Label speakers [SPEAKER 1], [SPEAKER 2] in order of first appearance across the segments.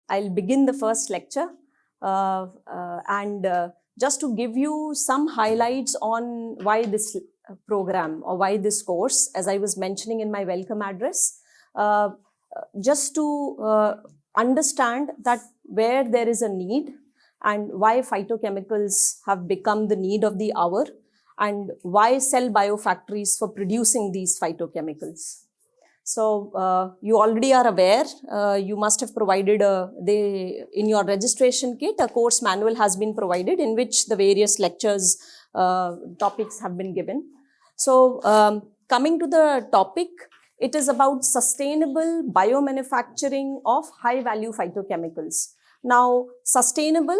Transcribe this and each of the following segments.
[SPEAKER 1] I'll begin the first lecture and just to give you some highlights on why this program or why this course, as I was mentioning in my welcome address, just to understand that where there is a need and why phytochemicals have become the need of the hour and why cell biofactories for producing these phytochemicals. So you already are aware, you must have provided in your registration kit, a course manual has been provided in which the various lectures, topics have been given. So coming to the topic, it is about sustainable biomanufacturing of high value phytochemicals. Now, sustainable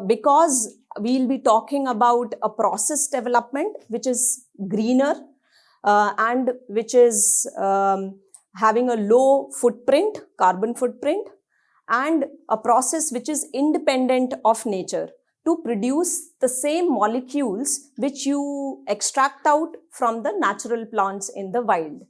[SPEAKER 1] because we'll be talking about a process development which is greener, and which is having a low footprint, carbon footprint, and a process which is independent of nature to produce the same molecules which you extract out from the natural plants in the wild.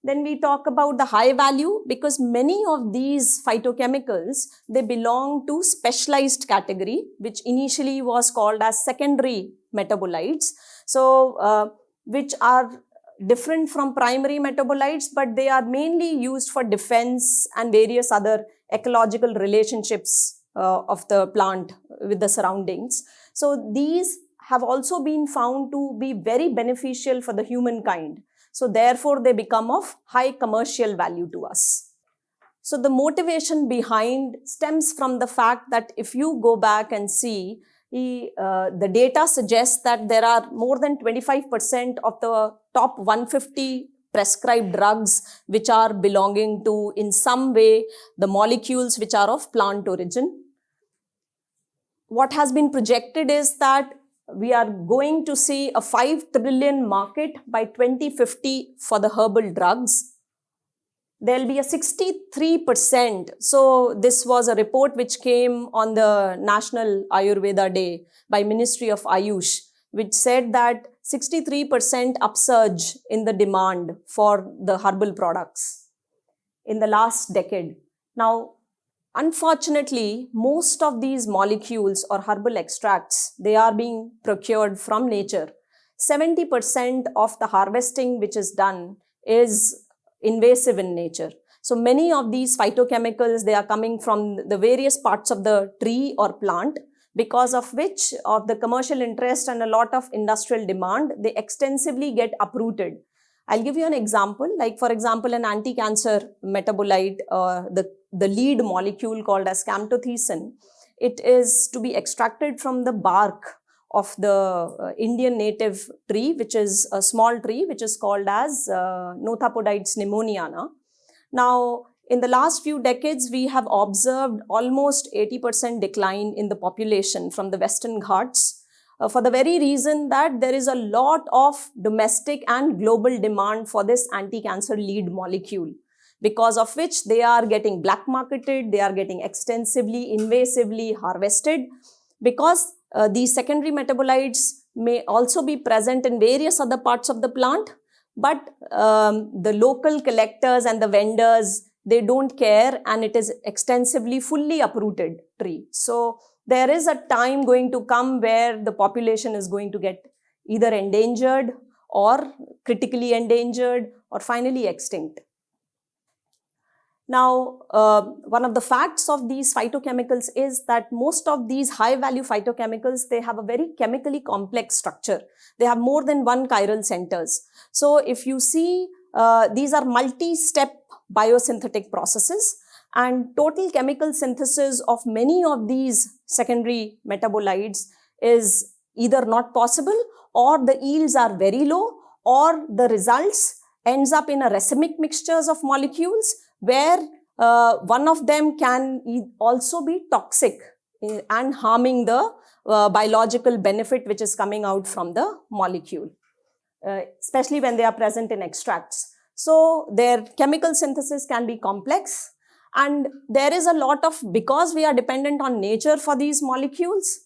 [SPEAKER 1] Then we talk about the high value because many of these phytochemicals, they belong to specialized category, which initially was called as secondary metabolites. So, which are different from primary metabolites, but they are mainly used for defense and various other ecological relationships of the plant with the surroundings. So these have also been found to be very beneficial for the humankind. So therefore, they become of high commercial value to us. So the motivation behind stems from the fact that if you go back and see, the data suggests that there are more than 25% of the top 150 prescribed drugs which are belonging to, in some way, the molecules which are of plant origin. What has been projected is that we are going to see a 5 trillion market by 2050 for the herbal drugs. There'll be a 63%. So this was a report which came on the National Ayurveda Day by Ministry of Ayush, which said that 63% upsurge in the demand for the herbal products in the last decade. Now, unfortunately, most of these molecules or herbal extracts, they are being procured from nature. 70% of the harvesting which is done is invasive in nature. So many of these phytochemicals, they are coming from the various parts of the tree or plant, because of which, of the commercial interest and a lot of industrial demand, they extensively get uprooted. I'll give you an example, like for example, an anti-cancer metabolite, the lead molecule called as camptothecin. It is to be extracted from the bark of the Indian native tree, which is a small tree, which is called as Nothapodites pneumoniana. Now, in the last few decades, we have observed almost 80% decline in the population from the Western Ghats for the very reason that there is a lot of domestic and global demand for this anti-cancer lead molecule, because of which they are getting black marketed, they are getting extensively, invasively harvested, because these secondary metabolites may also be present in various other parts of the plant, but the local collectors and the vendors, they don't care, and it is extensively fully uprooted tree. So there is a time going to come where the population is going to get either endangered or critically endangered or finally extinct. Now, one of the facts of these phytochemicals is that most of these high-value phytochemicals, they have a very chemically complex structure. They have more than one chiral centers. So, if you see, these are multi-step biosynthetic processes, and total chemical synthesis of many of these secondary metabolites is either not possible, or the yields are very low, or the results ends up in a racemic mixtures of molecules, where one of them can also be toxic and harming the biological benefit which is coming out from the molecule, especially when they are present in extracts. So their chemical synthesis can be complex, and there is a lot of, because we are dependent on nature for these molecules,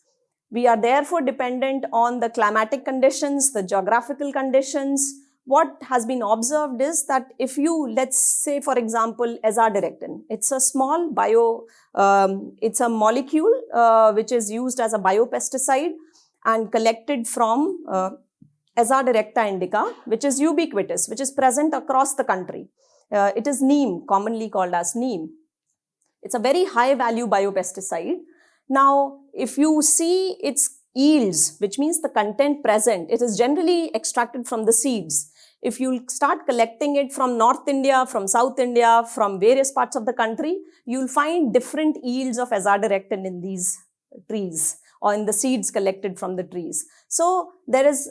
[SPEAKER 1] we are therefore dependent on the climatic conditions, the geographical conditions, what has been observed is that if you, let's say, for example, azadirachtin, it's a small it's a molecule which is used as a biopesticide and collected from Azadirachta indica, which is ubiquitous, which is present across the country. It is neem, commonly called as neem. It's a very high value biopesticide. Now, if you see its yields, which means the content present, it is generally extracted from the seeds. If you start collecting it from North India, from South India, from various parts of the country, you'll find different yields of azadirachtin in these trees or in the seeds collected from the trees. So there is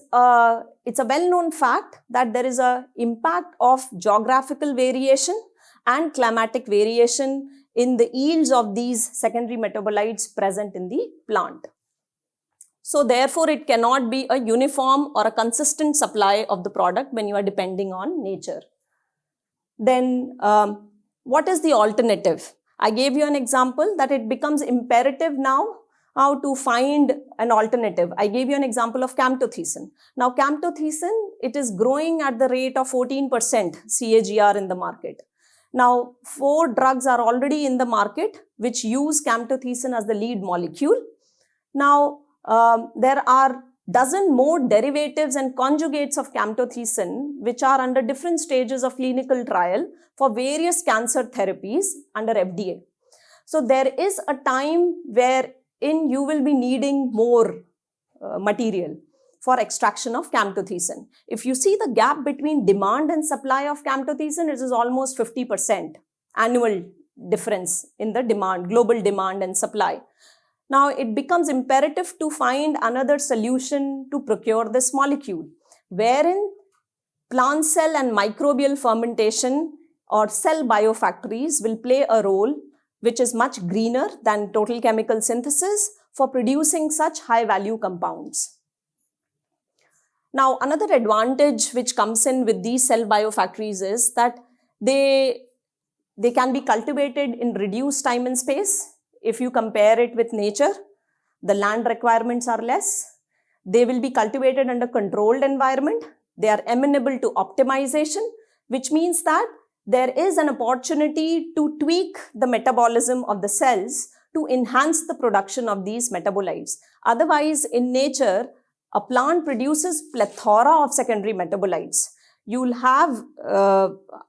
[SPEAKER 1] it's a well-known fact that there is an impact of geographical variation and climatic variation in the yields of these secondary metabolites present in the plant. So therefore, it cannot be a uniform or a consistent supply of the product when you are depending on nature. Then what is the alternative? I gave you an example that it becomes imperative now how to find an alternative. I gave you an example of camptothecin. Now camptothecin, it is growing at the rate of 14% CAGR in the market. Now 4 drugs are already in the market which use camptothecin as the lead molecule. Now there are dozen more derivatives and conjugates of camptothecin which are under different stages of clinical trial for various cancer therapies under FDA. So there is a time wherein you will be needing more material for extraction of camptothecin. If you see the gap between demand and supply of camptothecin, it is almost 50% annual difference in the demand, global demand and supply. Now, it becomes imperative to find another solution to procure this molecule, wherein plant cell and microbial fermentation or cell biofactories will play a role which is much greener than total chemical synthesis for producing such high value compounds. Now, another advantage which comes in with these cell biofactories is that they can be cultivated in reduced time and space. If you compare it with nature, the land requirements are less. They will be cultivated under controlled environment. They are amenable to optimization, which means that there is an opportunity to tweak the metabolism of the cells to enhance the production of these metabolites. Otherwise, in nature, a plant produces plethora of secondary metabolites. You'll have,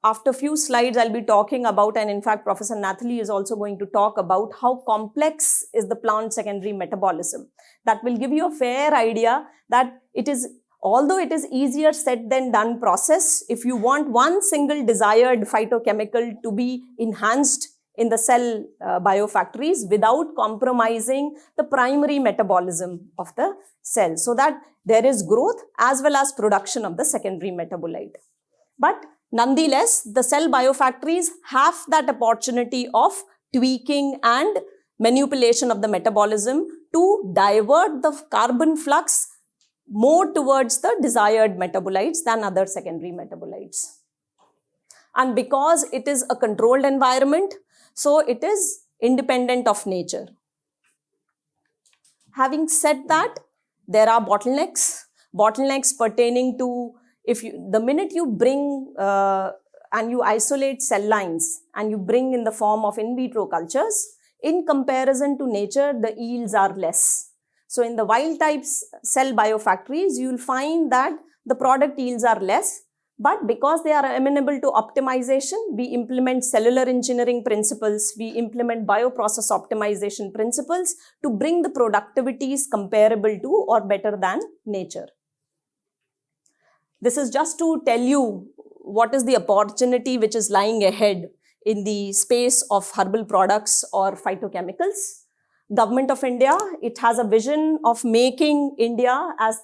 [SPEAKER 1] after a few slides, I'll be talking about, and in fact, Professor Nathalie is also going to talk about how complex is the plant secondary metabolism. That will give you a fair idea that it is, although it is easier said than done process, if you want one single desired phytochemical to be enhanced in the cell biofactories without compromising the primary metabolism of the cell, so that there is growth as well as production of the secondary metabolite. But nonetheless, the cell biofactories have that opportunity of tweaking and manipulation of the metabolism to divert the carbon flux more towards the desired metabolites than other secondary metabolites. And because it is a controlled environment, so it is independent of nature. Having said that, there are bottlenecks pertaining to, the minute you bring and you isolate cell lines and you bring in the form of in vitro cultures, in comparison to nature, the yields are less. So in the wild types cell biofactories, you will find that the product yields are less, but because they are amenable to optimization, we implement cellular engineering principles, we implement bioprocess optimization principles to bring the productivities comparable to or better than nature. This is just to tell you what is the opportunity which is lying ahead in the space of herbal products or phytochemicals. Government of India, it has a vision of making India as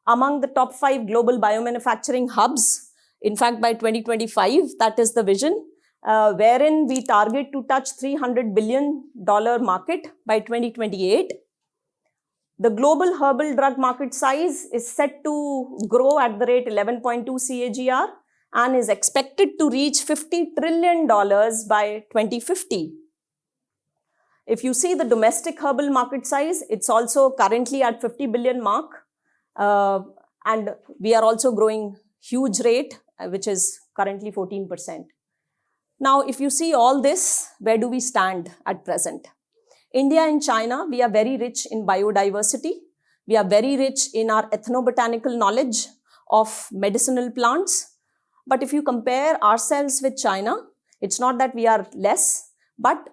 [SPEAKER 1] among the top 5 global biomanufacturing hubs. In fact, by 2025, that is the vision, wherein we target to touch $300 billion market by 2028. The global herbal drug market size is set to grow at the rate 11.2 CAGR and is expected to reach $50 trillion by 2050. If you see the domestic herbal market size, it's also currently at 50 billion mark, and we are also growing huge rate, which is currently 14%. Now, if you see all this, where do we stand at present? India and China, we are very rich in biodiversity. We are very rich in our ethnobotanical knowledge of medicinal plants. But if you compare ourselves with China, it's not that we are less, but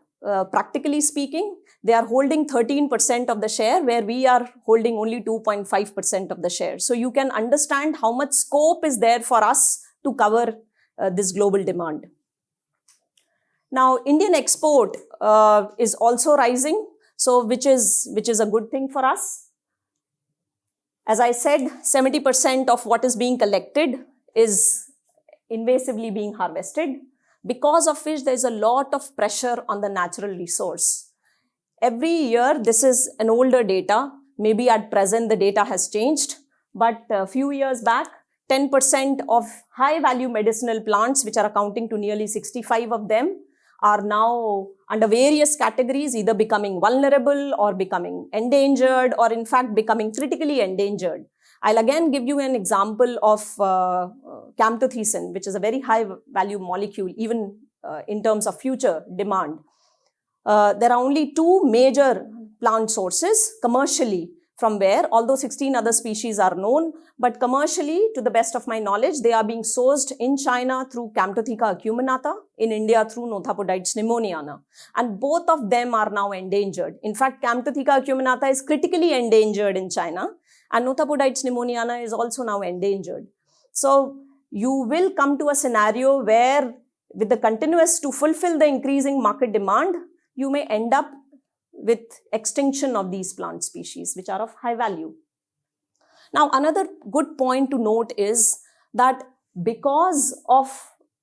[SPEAKER 1] practically speaking, they are holding 13% of the share, where we are holding only 2.5% of the share. So you can understand how much scope is there for us to cover this global demand. Now, Indian export is also rising, so which is a good thing for us. As I said, 70% of what is being collected is invasively being harvested, because of which there is a lot of pressure on the natural resource. Every year, this is an older data. Maybe at present the data has changed, but a few years back, 10% of high-value medicinal plants, which are accounting to nearly 65 of them, are now under various categories, either becoming vulnerable or becoming endangered, or in fact becoming critically endangered. I'll again give you an example of camptothecin, which is a very high-value molecule, even in terms of future demand. There are only 2 major plant sources commercially from where, although 16 other species are known, but commercially, to the best of my knowledge, they are being sourced in China through Camptotheca acuminata, in India through Nothapodites pneumonia. And both of them are now endangered. In fact, Camptotheca acuminata is critically endangered in China, and Nothapodites pneumonia is also now endangered. So you will come to a scenario where, with the continuous to fulfill the increasing market demand, you may end up with extinction of these plant species, which are of high value. Now, another good point to note is that because of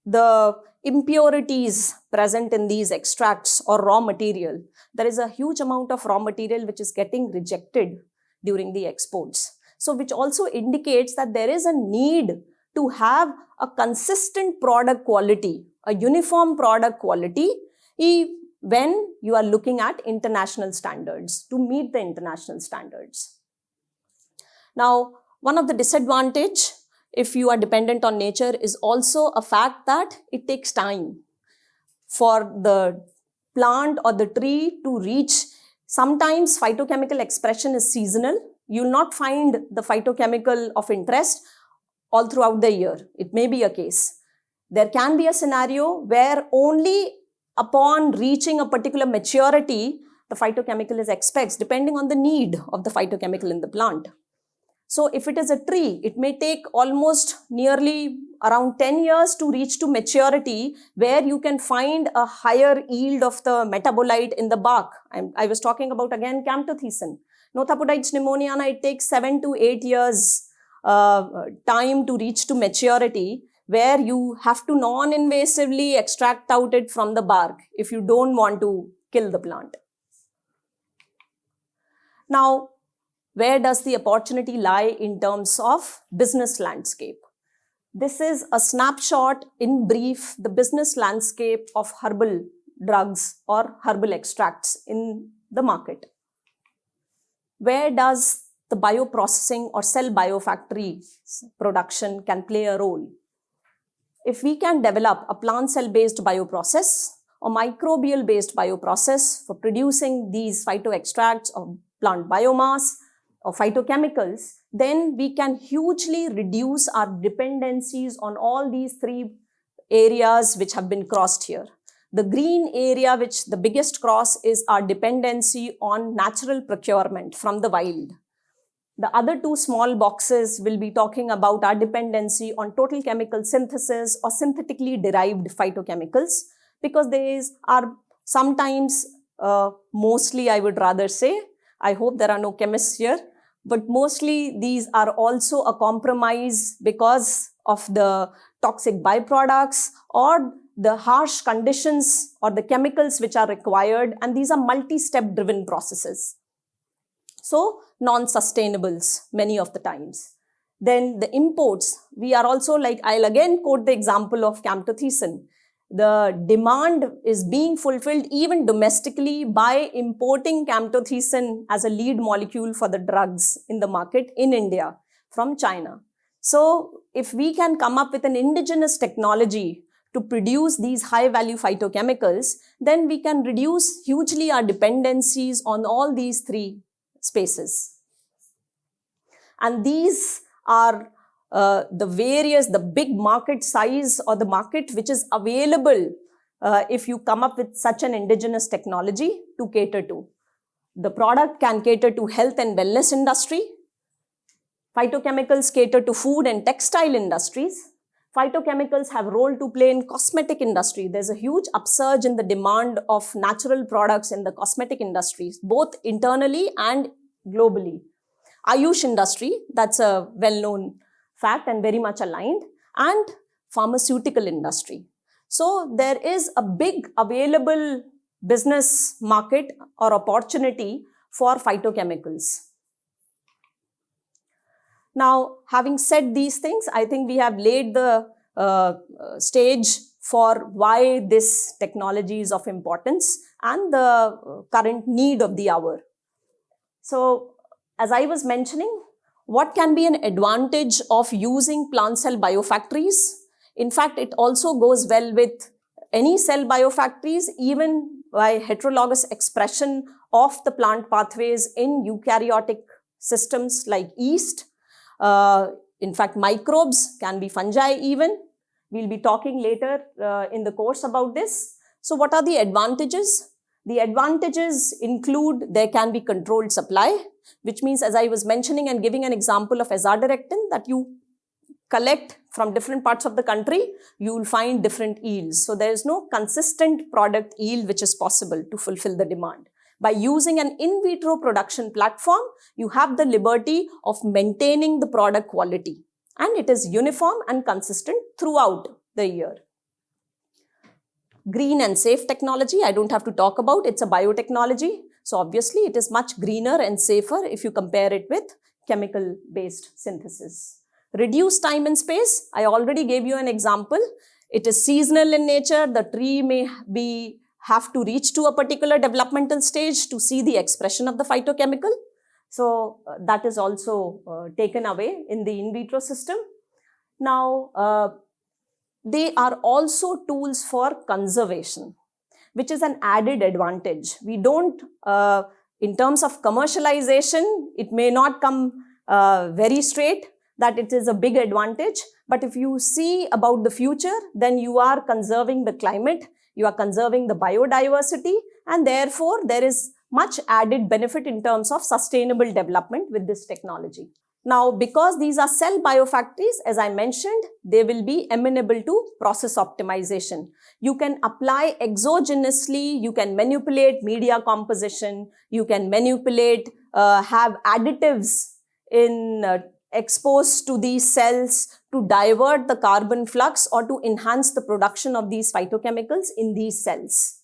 [SPEAKER 1] the impurities present in these extracts or raw material, there is a huge amount of raw material which is getting rejected during the exports. So, which also indicates that there is a need to have a consistent product quality, a uniform product quality, when you are looking at international standards, to meet the international standards. Now, one of the disadvantages, if you are dependent on nature, is also a fact that it takes time for the plant or the tree to reach. Sometimes phytochemical expression is seasonal. You will not find the phytochemical of interest all throughout the year. It may be a case. There can be a scenario where only upon reaching a particular maturity, the phytochemical is expressed, depending on the need of the phytochemical in the plant. So if it is a tree, it may take almost nearly around 10 years to reach to maturity, where you can find a higher yield of the metabolite in the bark. I was talking about, again, camptothecin. Nothapodites pneumonia, it takes 7 to 8 years time to reach to maturity, where you have to non-invasively extract out it from the bark if you don't want to kill the plant. Now, where does the opportunity lie in terms of business landscape? This is a snapshot, in brief, the business landscape of herbal drugs or herbal extracts in the market. Where does the bioprocessing or cell biofactory production can play a role? If we can develop a plant cell-based bioprocess or microbial-based bioprocess for producing these phytoextracts or plant biomass or phytochemicals, then we can hugely reduce our dependencies on all these 3 areas which have been crossed here. The green area, which the biggest cross, is our dependency on natural procurement from the wild. The other 2 small boxes will be talking about our dependency on total chemical synthesis or synthetically derived phytochemicals, because these are sometimes, mostly I would rather say, I hope there are no chemists here, but mostly these are also a compromise because of the toxic byproducts or the harsh conditions or the chemicals which are required, and these are multi-step driven processes. So, non-sustainables many of the times. Then the imports, we are also, like, I'll again quote the example of camptothecin. The demand is being fulfilled even domestically by importing camptothecin as a lead molecule for the drugs in the market in India from China. So if we can come up with an indigenous technology to produce these high value phytochemicals, then we can reduce hugely our dependencies on all these three spaces. And these are the big market size or the market which is available if you come up with such an indigenous technology to cater to. The product can cater to health and wellness industry. Phytochemicals cater to food and textile industries. Phytochemicals have a role to play in cosmetic industry. There's a huge upsurge in the demand of natural products in the cosmetic industries, both internally and globally. Ayush industry, that's a well-known fact and very much aligned, and pharmaceutical industry. So there is a big available business market or opportunity for phytochemicals. Now, having said these things, I think we have laid the stage for why this technology is of importance and the current need of the hour. So, as I was mentioning, what can be an advantage of using plant cell biofactories? In fact, it also goes well with any cell biofactories, even by heterologous expression of the plant pathways in eukaryotic systems like yeast. In fact, microbes can be fungi even. We'll be talking later in the course about this. So what are the advantages? The advantages include there can be controlled supply, which means, as I was mentioning and giving an example of azadirachtin, that you collect from different parts of the country, you will find different yields. So there is no consistent product yield which is possible to fulfill the demand. By using an in vitro production platform, you have the liberty of maintaining the product quality, and it is uniform and consistent throughout the year. Green and safe technology, I don't have to talk about, it's a biotechnology. So obviously it is much greener and safer if you compare it with chemical-based synthesis. Reduced time and space, I already gave you an example. It is seasonal in nature. The tree may have to reach to a particular developmental stage to see the expression of the phytochemical. So that is also taken away in the in vitro system. Now, they are also tools for conservation, which is an added advantage. We don't, in terms of commercialization, it may not come very straight that it is a big advantage. But if you see about the future, then you are conserving the climate, you are conserving the biodiversity, and therefore there is much added benefit in terms of sustainable development with this technology. Now, because these are cell biofactories, as I mentioned, they will be amenable to process optimization. You can apply exogenously, you can manipulate media composition, you can manipulate, have additives exposed to these cells to divert the carbon flux or to enhance the production of these phytochemicals in these cells.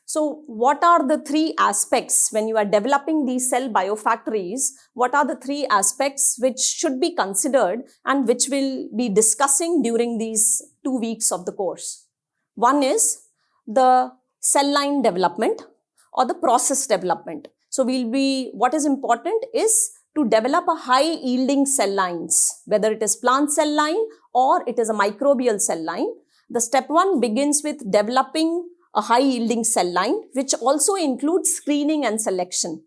[SPEAKER 1] So what are the three aspects when you are developing these cell biofactories? What are the three aspects which should be considered and which we'll be discussing during these 2 weeks of the course? One is the cell line development or the process development. So what is important is to develop a high yielding cell lines, whether it is plant cell line or it is a microbial cell line. The step one begins with developing a high yielding cell line, which also includes screening and selection.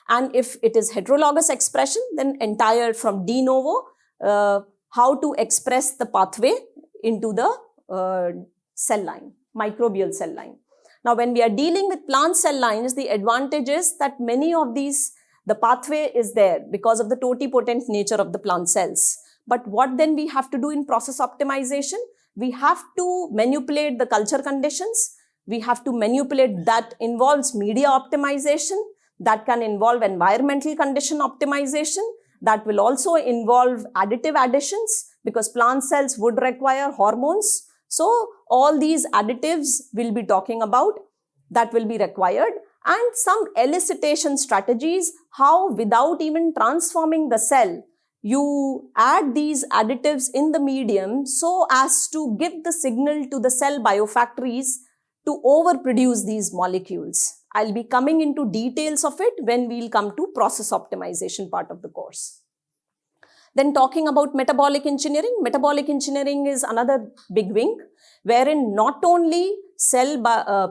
[SPEAKER 1] And if it is heterologous expression, then entire from de novo, how to express the pathway into the cell line, microbial cell line. Now, when we are dealing with plant cell lines, the advantage is that many of these, the pathway is there because of the totipotent nature of the plant cells. But what then we have to do in process optimization? We have to manipulate the culture conditions. We have to manipulate, that involves media optimization, that can involve environmental condition optimization, that will also involve additive additions because plant cells would require hormones. So all these additives we'll be talking about that will be required, and some elicitation strategies, how without even transforming the cell, you add these additives in the medium so as to give the signal to the cell biofactories to overproduce these molecules. I'll be coming into details of it when we'll come to process optimization part of the course. Then talking about metabolic engineering is another big wing, wherein not only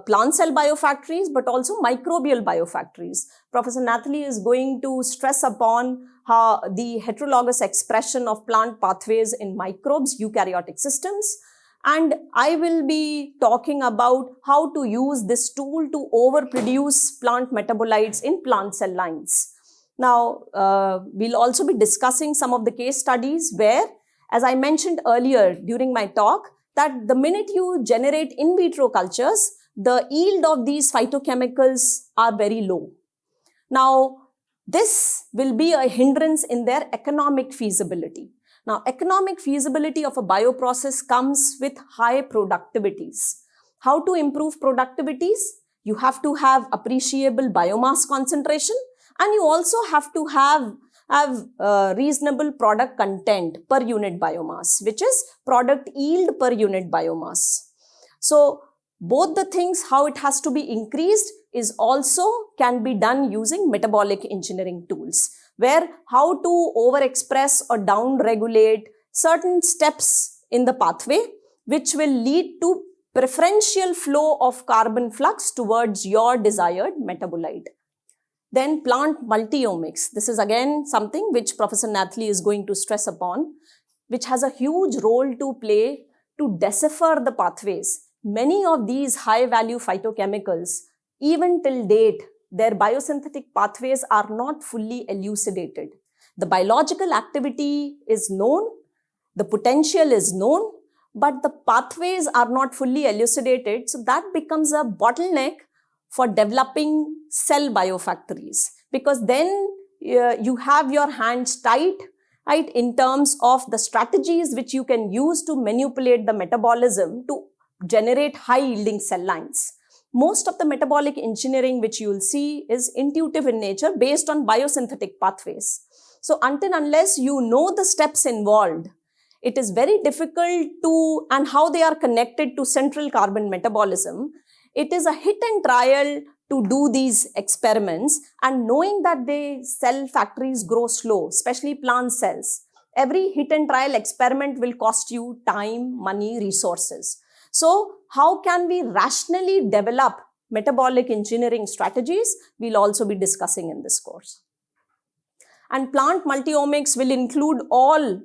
[SPEAKER 1] plant cell biofactories, but also microbial biofactories. Professor Nathalie is going to stress upon how the heterologous expression of plant pathways in microbes, eukaryotic systems. And I will be talking about how to use this tool to overproduce plant metabolites in plant cell lines. Now, we'll also be discussing some of the case studies where, as I mentioned earlier during my talk, that the minute you generate in vitro cultures, the yield of these phytochemicals are very low. Now, this will be a hindrance in their economic feasibility. Now, economic feasibility of a bioprocess comes with high productivities. How to improve productivities? You have to have appreciable biomass concentration, and you also have to have reasonable product content per unit biomass, which is product yield per unit biomass. So both the things, how it has to be increased is also can be done using metabolic engineering tools, where how to overexpress or downregulate certain steps in the pathway, which will lead to preferential flow of carbon flux towards your desired metabolite. Then plant multiomics. This is again something which Professor Nathalie is going to stress upon, which has a huge role to play to decipher the pathways. Many of these high-value phytochemicals, even till date, their biosynthetic pathways are not fully elucidated. The biological activity is known, the potential is known, but the pathways are not fully elucidated. So that becomes a bottleneck for developing cell biofactories, because then you have your hands tight, right, in terms of the strategies which you can use to manipulate the metabolism to generate high yielding cell lines. Most of the metabolic engineering which you will see is intuitive in nature based on biosynthetic pathways. So until unless you know the steps involved, it is very difficult to, and how they are connected to central carbon metabolism. It is a hit and trial to do these experiments, and knowing that the cell factories grow slow, especially plant cells. Every hit and trial experiment will cost you time, money, resources. So how can we rationally develop metabolic engineering strategies? We'll also be discussing in this course. And plant multiomics will include all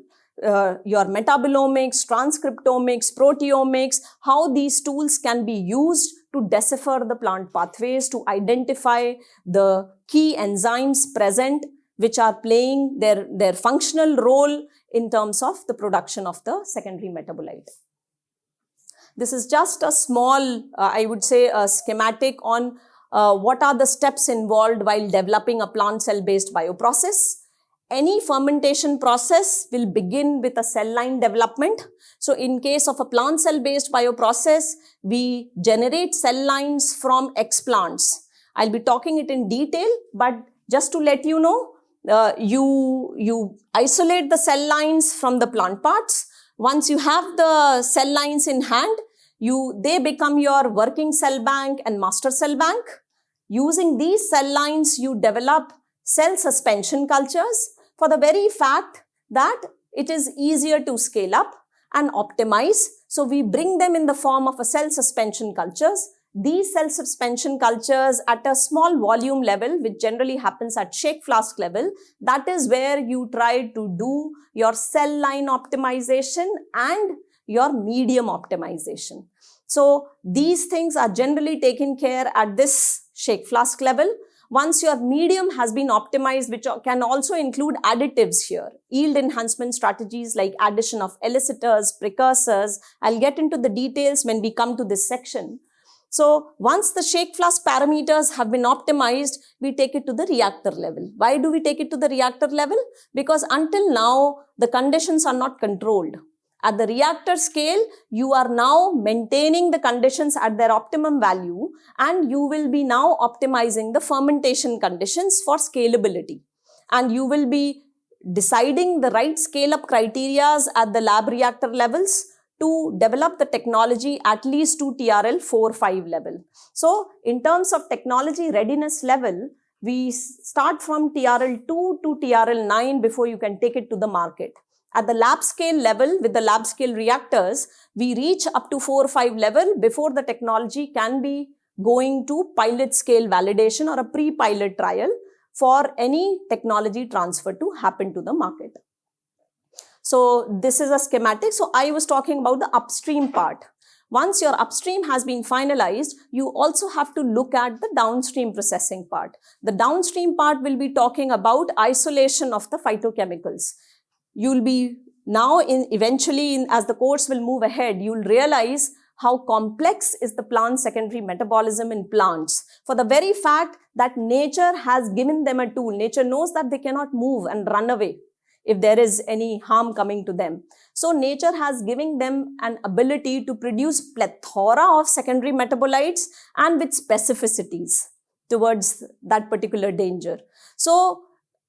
[SPEAKER 1] your metabolomics, transcriptomics, proteomics, how these tools can be used to decipher the plant pathways, to identify the key enzymes present, which are playing their functional role in terms of the production of the secondary metabolite. This is just a small, I would say, a schematic on what are the steps involved while developing a plant cell-based bioprocess. Any fermentation process will begin with a cell line development. So in case of a plant cell-based bioprocess, we generate cell lines from explants. I'll be talking it in detail, but just to let you know, you isolate the cell lines from the plant parts. Once you have the cell lines in hand, they become your working cell bank and master cell bank. Using these cell lines, you develop cell suspension cultures for the very fact that it is easier to scale up and optimize. So we bring them in the form of a cell suspension cultures. These cell suspension cultures at a small volume level, which generally happens at shake flask level, that is where you try to do your cell line optimization and your medium optimization. So these things are generally taken care at this shake flask level. Once your medium has been optimized, which can also include additives here, yield enhancement strategies like addition of elicitors, precursors. I'll get into the details when we come to this section. So once the shake flask parameters have been optimized, we take it to the reactor level. Why do we take it to the reactor level? Because until now, the conditions are not controlled. At the reactor scale, you are now maintaining the conditions at their optimum value, and you will be now optimizing the fermentation conditions for scalability. And you will be deciding the right scale-up criteria at the lab reactor levels to develop the technology at least to TRL 4-5 level. So in terms of technology readiness level, we start from TRL 2 to TRL 9 before you can take it to the market. At the lab scale level, with the lab scale reactors, we reach up to 4 or 5 level before the technology can be going to pilot scale validation or a pre-pilot trial for any technology transfer to happen to the market. So this is a schematic. So I was talking about the upstream part. Once your upstream has been finalized, you also have to look at the downstream processing part. The downstream part will be talking about isolation of the phytochemicals. You'll be now eventually as the course will move ahead, you'll realize how complex is the plant secondary metabolism in plants. For the very fact that nature has given them a tool. Nature knows that they cannot move and run away if there is any harm coming to them. So nature has given them an ability to produce plethora of secondary metabolites and with specificities towards that particular danger. So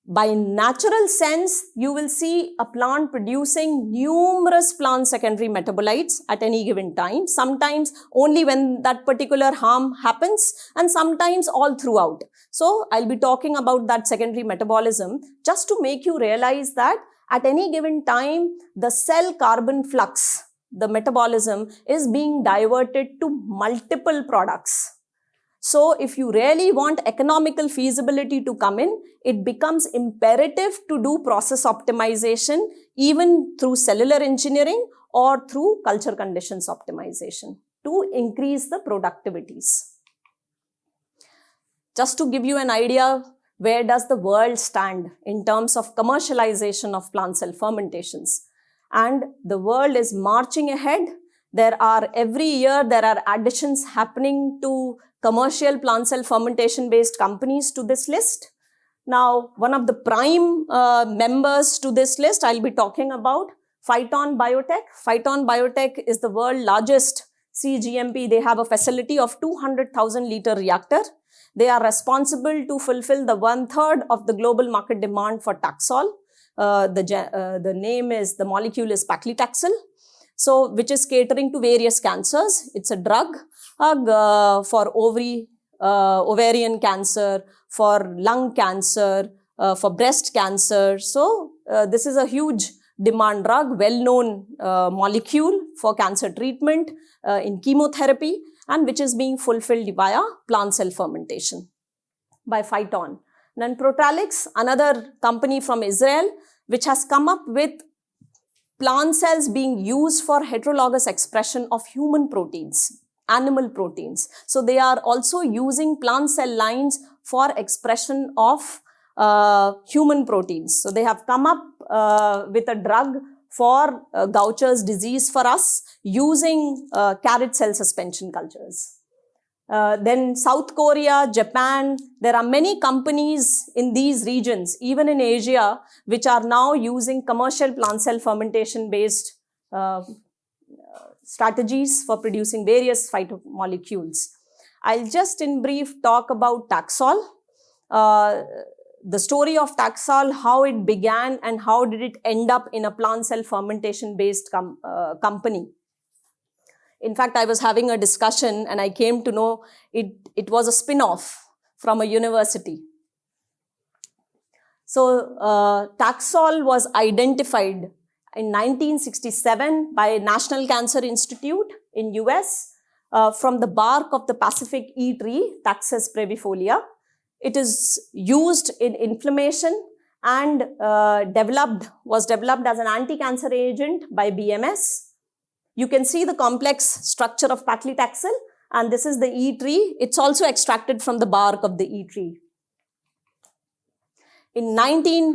[SPEAKER 1] by natural sense, you will see a plant producing numerous plant secondary metabolites at any given time, sometimes only when that particular harm happens and sometimes all throughout. So I'll be talking about that secondary metabolism just to make you realize that at any given time, the cell carbon flux, the metabolism is being diverted to multiple products. So if you really want economical feasibility to come in, it becomes imperative to do process optimization even through cellular engineering or through culture conditions optimization to increase the productivities. Just to give you an idea, where does the world stand in terms of commercialization of plant cell fermentations? And the world is marching ahead. Every year, there are additions happening to commercial plant cell fermentation based companies to this list. Now, one of the prime members to this list, I'll be talking about Phyton Biotech. Phyton Biotech is the world's largest CGMP. They have a facility of 200,000 liter reactor. They are responsible to fulfill the 1/3 of the global market demand for Taxol. The molecule is paclitaxel. So, which is catering to various cancers. It's a drug for ovarian cancer, for lung cancer, for breast cancer. So, this is a huge demand drug, well-known molecule for cancer treatment in chemotherapy, and which is being fulfilled via plant cell fermentation by Phyton. Then Protalix, another company from Israel, which has come up with plant cells being used for heterologous expression of human proteins, animal proteins. So they are also using plant cell lines for expression of human proteins. So they have come up with a drug for Gaucher's disease for us using carrot cell suspension cultures. Then South Korea, Japan, there are many companies in these regions, even in Asia, which are now using commercial plant cell fermentation based strategies for producing various phytomolecules. I'll just in brief talk about Taxol. The story of Taxol, how it began and how did it end up in a plant cell fermentation based company. In fact, I was having a discussion and I came to know it was a spin-off from a university. So Taxol was identified in 1967 by National Cancer Institute in US from the bark of the Pacific E tree, Taxus brevifolia. It is used in inflammation and was developed as an anti-cancer agent by BMS. You can see the complex structure of paclitaxel, and this is the E tree. It's also extracted from the bark of the E tree.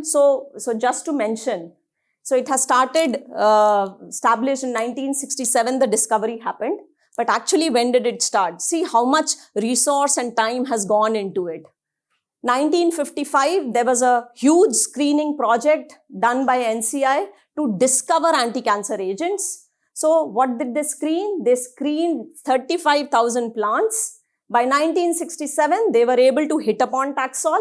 [SPEAKER 1] So just to mention, so it has started, established in 1967, the discovery happened. But actually, when did it start? See how much resource and time has gone into it. 1955, there was a huge screening project done by NCI to discover anti-cancer agents. So what did they screen? They screened 35,000 plants. By 1967, they were able to hit upon Taxol.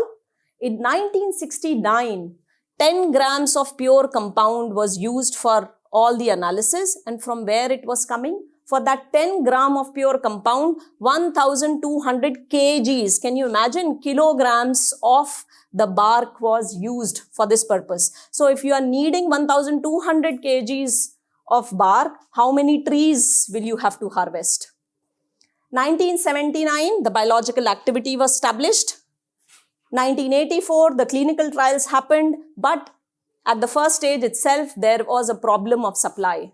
[SPEAKER 1] In 1969, 10 grams of pure compound was used for all the analysis. And from where it was coming? For that 10 gram of pure compound, 1200 kgs. Can you imagine? Kilograms of the bark was used for this purpose. So if you are needing 1200 kgs of bark, how many trees will you have to harvest? 1979, the biological activity was established. 1984, the clinical trials happened, but at the first stage itself, there was a problem of supply.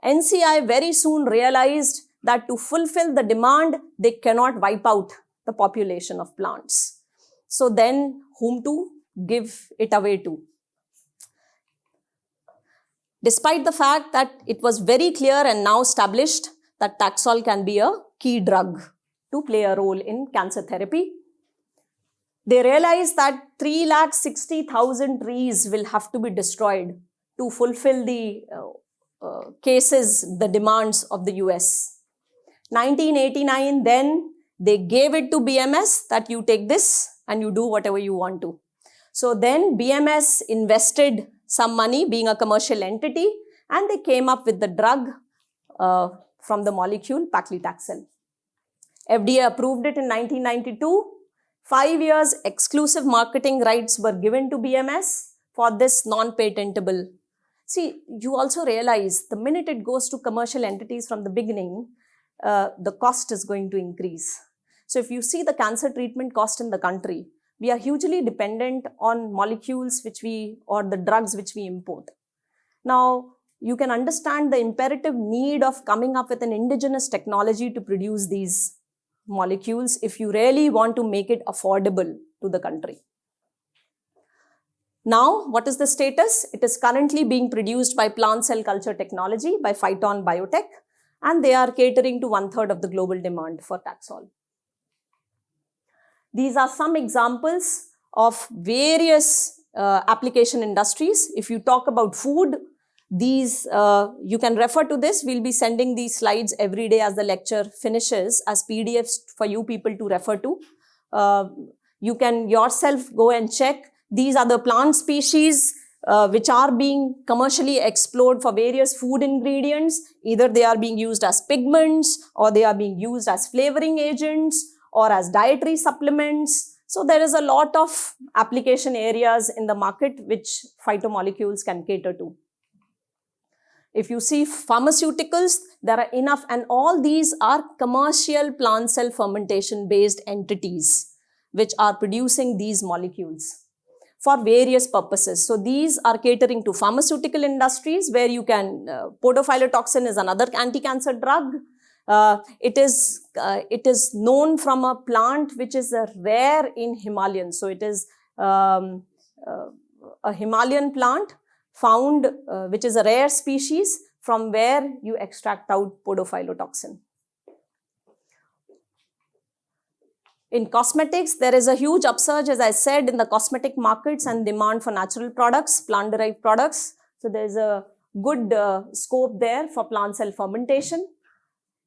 [SPEAKER 1] NCI very soon realized that to fulfill the demand, they cannot wipe out the population of plants. So then, whom to give it away to? Despite the fact that it was very clear and now established that Taxol can be a key drug to play a role in cancer therapy, they realized that 360,000 trees will have to be destroyed to fulfill the the demands of the US. 1989, then they gave it to BMS that you take this and you do whatever you want to. So then BMS invested some money being a commercial entity and they came up with the drug from the molecule paclitaxel. FDA approved it in 1992. 5 years exclusive marketing rights were given to BMS for this non-patentable. See, you also realize the minute it goes to commercial entities from the beginning, the cost is going to increase. So if you see the cancer treatment cost in the country, we are hugely dependent on molecules or the drugs which we import. Now, you can understand the imperative need of coming up with an indigenous technology to produce these molecules if you really want to make it affordable to the country. Now, what is the status? It is currently being produced by plant cell culture technology by Phyton Biotech, and they are catering to 1/3 of the global demand for Taxol. These are some examples of various application industries. If you talk about food, these, you can refer to this. We'll be sending these slides every day as the lecture finishes as PDFs for you people to refer to. You can yourself go and check. These are the plant species which are being commercially explored for various food ingredients. Either they are being used as pigments or they are being used as flavoring agents or as dietary supplements. So there is a lot of application areas in the market which phytomolecules can cater to. If you see pharmaceuticals, there are enough, and all these are commercial plant cell fermentation based entities which are producing these molecules for various purposes. So these are catering to pharmaceutical industries where you can, podophylotoxin is another anti-cancer drug. It is known from a plant which is rare in Himalayan. So it is a Himalayan plant found, which is a rare species from where you extract out podophylotoxin. In cosmetics, there is a huge upsurge, as I said, in the cosmetic markets and demand for natural products, plant-derived products. So there is a good scope there for plant cell fermentation.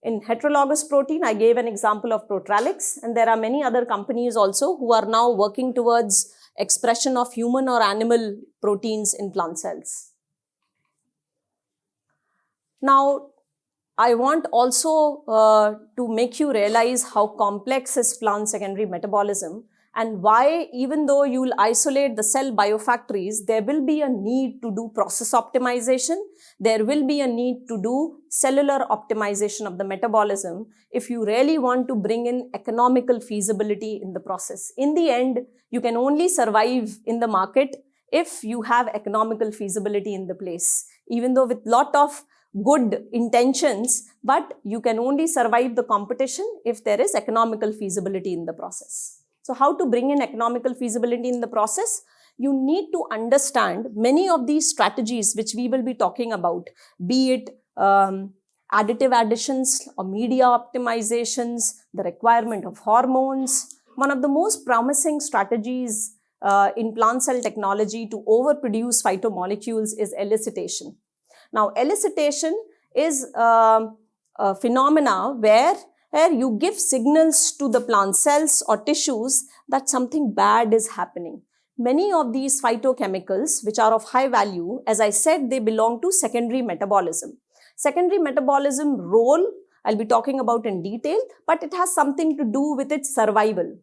[SPEAKER 1] In heterologous protein, I gave an example of Protralix, and there are many other companies also who are now working towards expression of human or animal proteins in plant cells. Now, I want also to make you realize how complex is plant secondary metabolism and why, even though you will isolate the cell biofactories, there will be a need to do process optimization. There will be a need to do cellular optimization of the metabolism if you really want to bring in economical feasibility in the process. In the end, you can only survive in the market if you have economical feasibility in the place. Even though with lot of good intentions, but you can only survive the competition if there is economical feasibility in the process. So how to bring in economical feasibility in the process? You need to understand many of these strategies which we will be talking about, be it additive additions or media optimizations, the requirement of hormones. One of the most promising strategies in plant cell technology to overproduce phytomolecules is elicitation. Now, elicitation is a phenomena where you give signals to the plant cells or tissues that something bad is happening. Many of these phytochemicals, which are of high value, as I said, they belong to secondary metabolism. Secondary metabolism role I'll be talking about in detail, but it has something to do with its survival.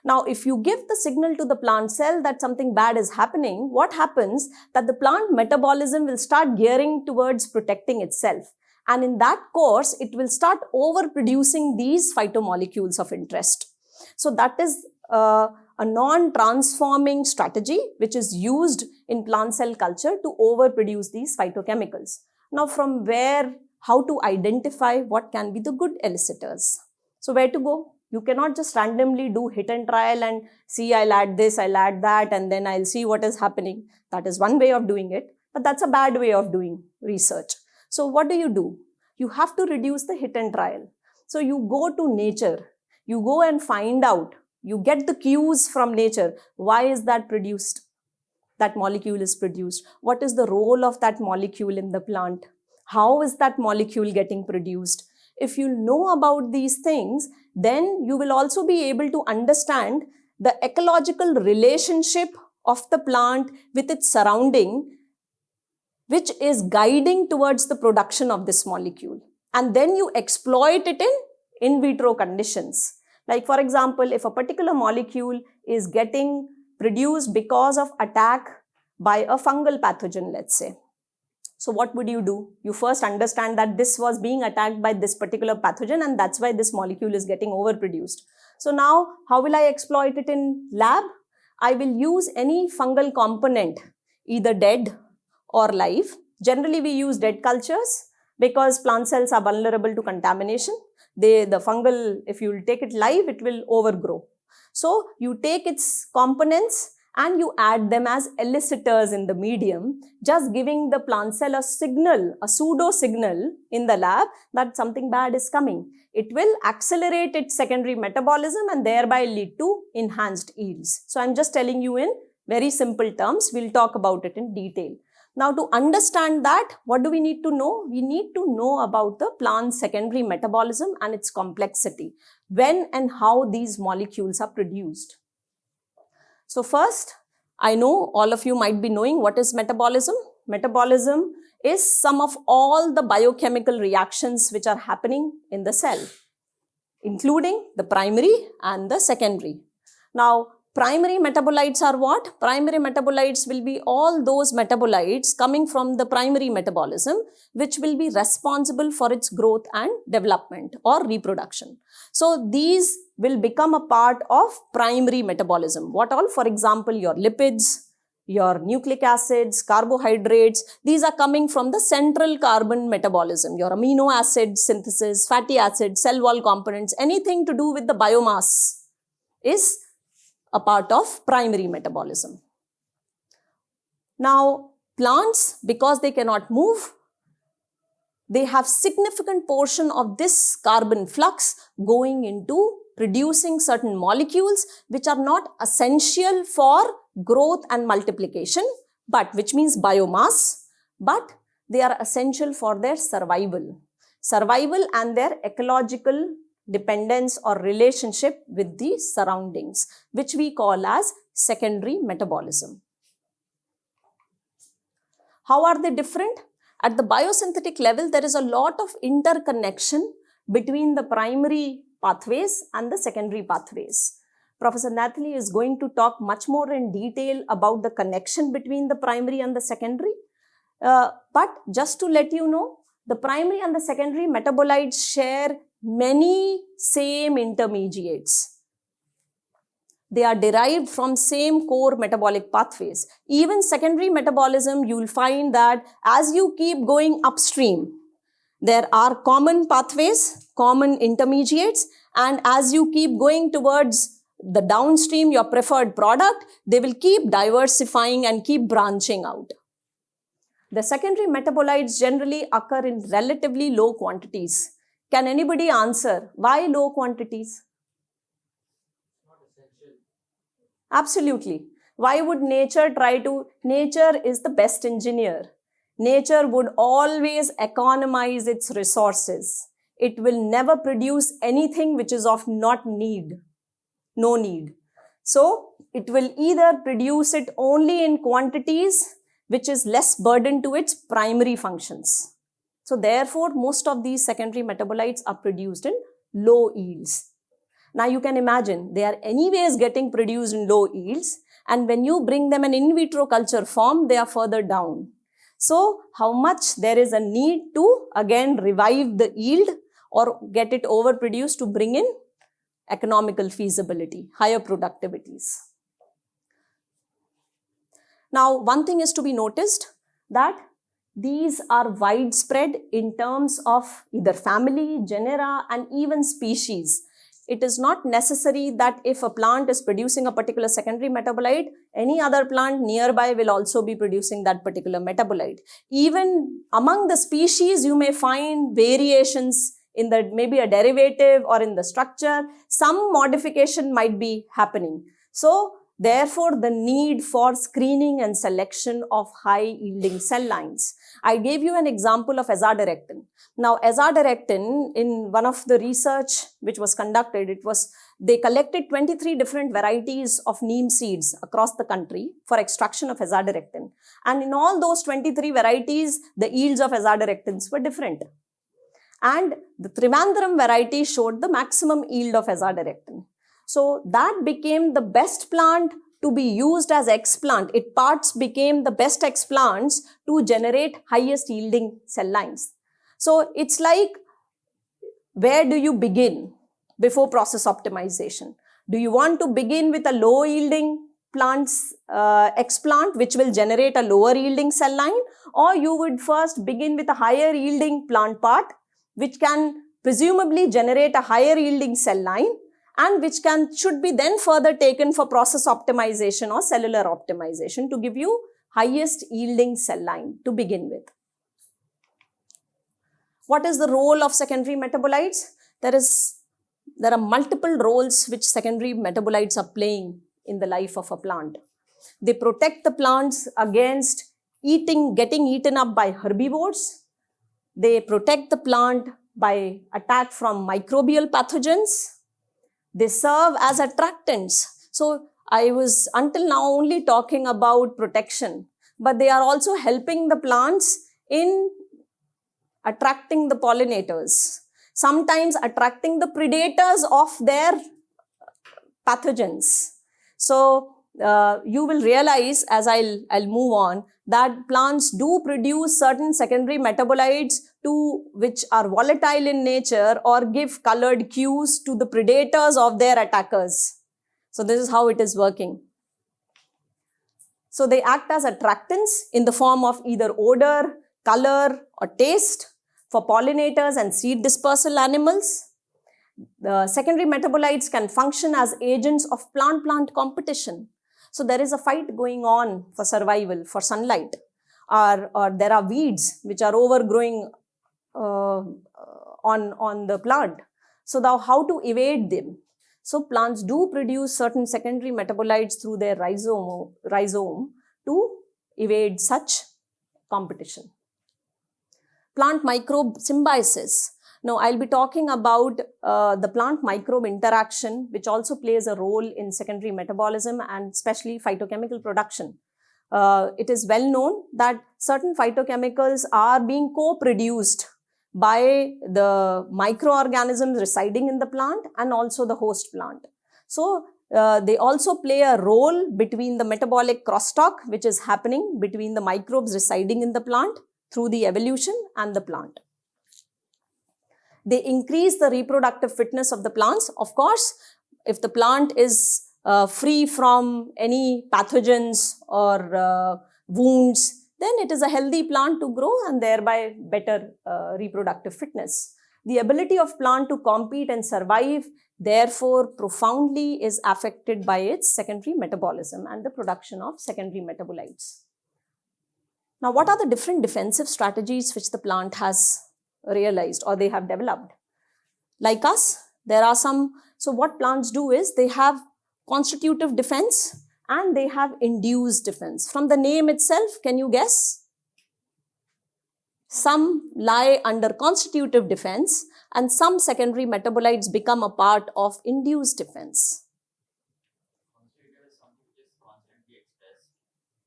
[SPEAKER 1] Now, if you give the signal to the plant cell that something bad is happening, what happens? That the plant metabolism will start gearing towards protecting itself. And in that course, it will start overproducing these phytomolecules of interest. So that is a non-transforming strategy which is used in plant cell culture to overproduce these phytochemicals. Now, from where, how to identify what can be the good elicitors? So where to go? You cannot just randomly do hit and trial and see, I'll add this, I'll add that, and then I'll see what is happening. That is one way of doing it, but that's a bad way of doing research. So what do? You have to reduce the hit and trial. So you go to nature, you go and find out, you get the cues from nature. Why is that produced? That molecule is produced. What is the role of that molecule in the plant? How is that molecule getting produced? If you know about these things, then you will also be able to understand the ecological relationship of the plant with its surrounding, which is guiding towards the production of this molecule. And then you exploit it in vitro conditions. Like for example, if a particular molecule is getting produced because of attack by a fungal pathogen, let's say. So what would you do? You first understand that this was being attacked by this particular pathogen and that's why this molecule is getting overproduced. So now, how will I exploit it in lab? I will use any fungal component, either dead or live. Generally, we use dead cultures because plant cells are vulnerable to contamination. The fungal, if you take it live, it will overgrow. So you take its components and you add them as elicitors in the medium, just giving the plant cell a signal, a pseudo signal in the lab that something bad is coming. It will accelerate its secondary metabolism and thereby lead to enhanced yields. So I'm just telling you in very simple terms. We'll talk about it in detail. Now, to understand that, what do we need to know? We need to know about the plant's secondary metabolism and its complexity, when and how these molecules are produced. So first, I know all of you might be knowing what is metabolism. Metabolism is sum of all the biochemical reactions which are happening in the cell, including the primary and the secondary. Now, primary metabolites are what? Primary metabolites will be all those metabolites coming from the primary metabolism, which will be responsible for its growth and development or reproduction. So these will become a part of primary metabolism. What all? For example, your lipids, your nucleic acids, carbohydrates, these are coming from the central carbon metabolism. Your amino acid synthesis, fatty acids, cell wall components, anything to do with the biomass is a part of primary metabolism. Now, plants, because they cannot move, they have significant portion of this carbon flux going into producing certain molecules which are not essential for growth and multiplication, but which means biomass, but they are essential for their survival. Survival and their ecological dependence or relationship with the surroundings, which we call as secondary metabolism. How are they different? At the biosynthetic level, there is a lot of interconnection between the primary pathways and the secondary pathways. Professor Nathalie is going to talk much more in detail about the connection between the primary and the secondary. But just to let you know, the primary and the secondary metabolites share many same intermediates. They are derived from same core metabolic pathways. Even secondary metabolism, you will find that as you keep going upstream, there are common pathways, common intermediates, and as you keep going towards the downstream, your preferred product, they will keep diversifying and keep branching out. The secondary metabolites generally occur in relatively low quantities. Can anybody answer why low quantities? Absolutely. Why would nature try to? Nature is the best engineer. Nature would always economize its resources. It will never produce anything which is of no need. So, it will either produce it only in quantities which is less burden to its primary functions. So therefore, most of these secondary metabolites are produced in low yields. Now you can imagine they are anyways getting produced in low yields, and when you bring them an in vitro culture form, they are further down. So how much there is a need to again revive the yield or get it overproduced to bring in economical feasibility, higher productivities. Now, one thing is to be noticed that these are widespread in terms of either family, genera, and even species. It is not necessary that if a plant is producing a particular secondary metabolite, any other plant nearby will also be producing that particular metabolite. Even among the species, you may find variations in the maybe a derivative or in the structure. Some modification might be happening. So therefore, the need for screening and selection of high-yielding cell lines. I gave you an example of azadirachtin. Now, azadirachtin, in one of the research which was conducted, they collected 23 different varieties of neem seeds across the country for extraction of azadirachtin. And in all those 23 varieties, the yields of azadiractins were different. And the Trivandrum variety showed the maximum yield of azadirachtin. So that became the best plant to be used as explant. Its parts became the best explants to generate highest yielding cell lines. So it's like, where do you begin before process optimization? Do you want to begin with a low yielding plant's explant which will generate a lower yielding cell line, or you would first begin with a higher yielding plant part which can presumably generate a higher yielding cell line and which should be then further taken for process optimization or cellular optimization to give you highest yielding cell line to begin with. What is the role of secondary metabolites? There are multiple roles which secondary metabolites are playing in the life of a plant. They protect the plants against getting eaten up by herbivores. They protect the plant by attack from microbial pathogens. They serve as attractants. So I was until now only talking about protection, but they are also helping the plants in attracting the pollinators, sometimes attracting the predators of their pathogens. So you will realize as I'll move on that plants do produce certain secondary metabolites which are volatile in nature or give colored cues to the predators of their attackers. So this is how it is working. So they act as attractants in the form of either odor, color, or taste for pollinators and seed dispersal animals. The secondary metabolites can function as agents of plant-plant competition. So there is a fight going on for survival, for sunlight, or there are weeds which are overgrowing on the plant. So now how to evade them? So plants do produce certain secondary metabolites through their rhizome to evade such competition. Plant microbe symbiosis. Now I'll be talking about the plant microbe interaction, which also plays a role in secondary metabolism and especially phytochemical production. It is well known that certain phytochemicals are being co-produced by the microorganisms residing in the plant and also the host plant. So they also play a role between the metabolic crosstalk which is happening between the microbes residing in the plant through the evolution and the plant. They increase the reproductive fitness of the plants. Of course, if the plant is free from any pathogens or wounds, then it is a healthy plant to grow and thereby better reproductive fitness. The ability of plant to compete and survive, therefore, profoundly is affected by its secondary metabolism and the production of secondary metabolites. Now, what are the different defensive strategies which the plant has realized or they have developed? Like us, there are some. So what plants do is they have constitutive defense and they have induced defense. From the name itself, can you guess? Some lie under constitutive defense and some secondary metabolites become a part of induced defense.
[SPEAKER 2] Constitutive is something which is constantly expressed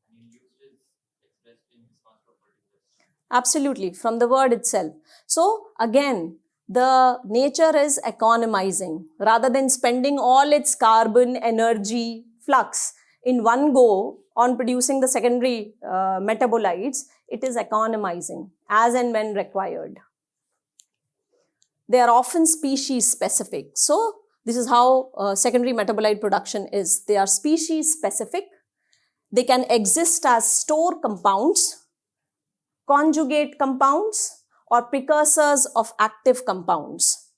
[SPEAKER 2] and induced is expressed in response to a particular stimulus.
[SPEAKER 1] Absolutely, from the word itself. So again, the nature is economizing. Rather than spending all its carbon, energy, flux in one go on producing the secondary metabolites, it is economizing as and when required. They are often species specific. So this is how secondary metabolite production is. They are species specific. They can exist as store compounds, conjugate compounds, or precursors of active compounds.